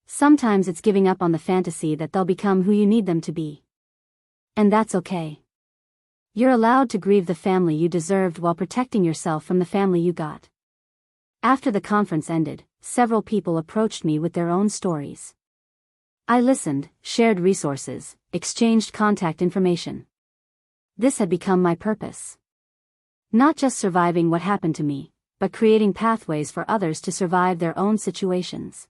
Sometimes it's giving up on the fantasy that they'll become who you need them to be. And that's okay. You're allowed to grieve the family you deserved while protecting yourself from the family you got. After the conference ended, several people approached me with their own stories. I listened, shared resources, exchanged contact information. This had become my purpose. Not just surviving what happened to me, but creating pathways for others to survive their own situations.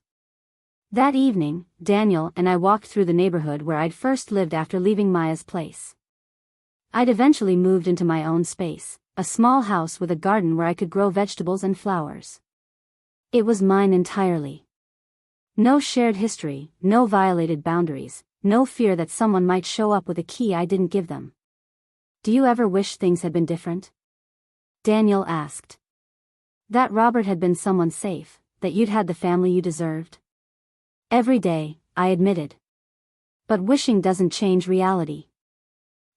That evening, Daniel and I walked through the neighborhood where I'd first lived after leaving Maya's place. I'd eventually moved into my own space, a small house with a garden where I could grow vegetables and flowers. It was mine entirely. No shared history, no violated boundaries, no fear that someone might show up with a key I didn't give them. Do you ever wish things had been different? Daniel asked. That Robert had been someone safe, that you'd had the family you deserved? Every day, I admitted. But wishing doesn't change reality.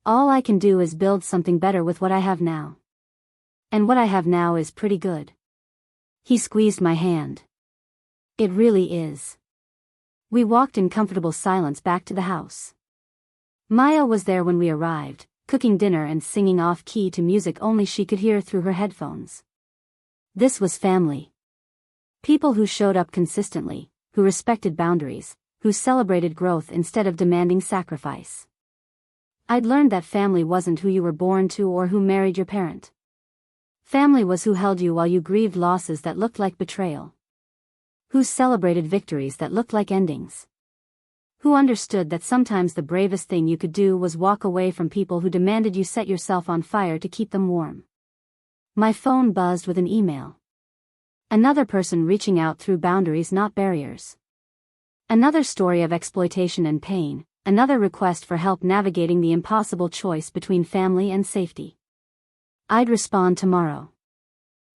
All I can do is build something better with what I have now. And what I have now is pretty good. He squeezed my hand. It really is. We walked in comfortable silence back to the house. Maya was there when we arrived, cooking dinner and singing off-key to music only she could hear through her headphones. This was family. People who showed up consistently, who respected boundaries, who celebrated growth instead of demanding sacrifice. I'd learned that family wasn't who you were born to or who married your parent. Family was who held you while you grieved losses that looked like betrayal. Who celebrated victories that looked like endings. Who understood that sometimes the bravest thing you could do was walk away from people who demanded you set yourself on fire to keep them warm. My phone buzzed with an email. Another person reaching out through boundaries, not barriers. Another story of exploitation and pain, another request for help navigating the impossible choice between family and safety. I'd respond tomorrow.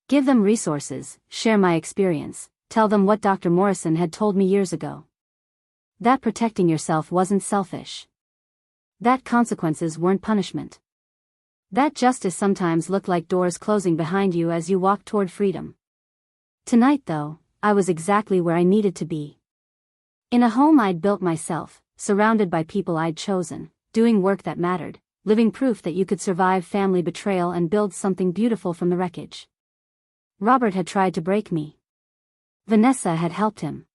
Give them resources, share my experience, tell them what Dr. Morrison had told me years ago. That protecting yourself wasn't selfish. That consequences weren't punishment. That justice sometimes looked like doors closing behind you as you walked toward freedom. Tonight though, I was exactly where I needed to be. In a home I'd built myself, surrounded by people I'd chosen, doing work that mattered, living proof that you could survive family betrayal and build something beautiful from the wreckage. Robert had tried to break me. Vanessa had helped him.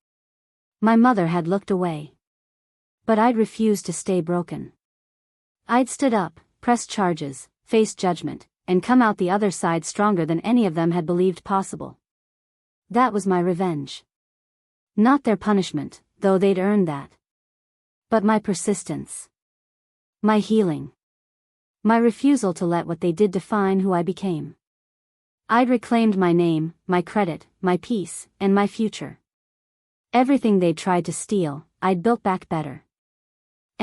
My mother had looked away. But I'd refused to stay broken. I'd stood up, pressed charges, faced judgment, and come out the other side stronger than any of them had believed possible. That was my revenge. Not their punishment, though they'd earned that. But my persistence. My healing. My refusal to let what they did define who I became. I'd reclaimed my name, my credit, my peace, and my future. Everything they'd tried to steal, I'd built back better.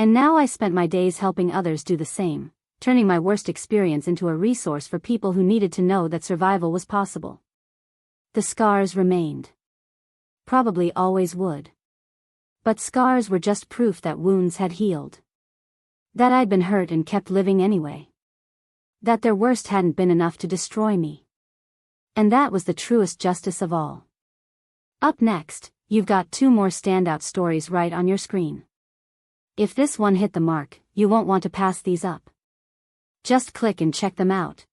And now I spent my days helping others do the same, turning my worst experience into a resource for people who needed to know that survival was possible. The scars remained. Probably always would. But scars were just proof that wounds had healed. That I'd been hurt and kept living anyway. That their worst hadn't been enough to destroy me. And that was the truest justice of all. Up next, you've got 2 more standout stories right on your screen. If this one hit the mark, you won't want to pass these up. Just click and check them out.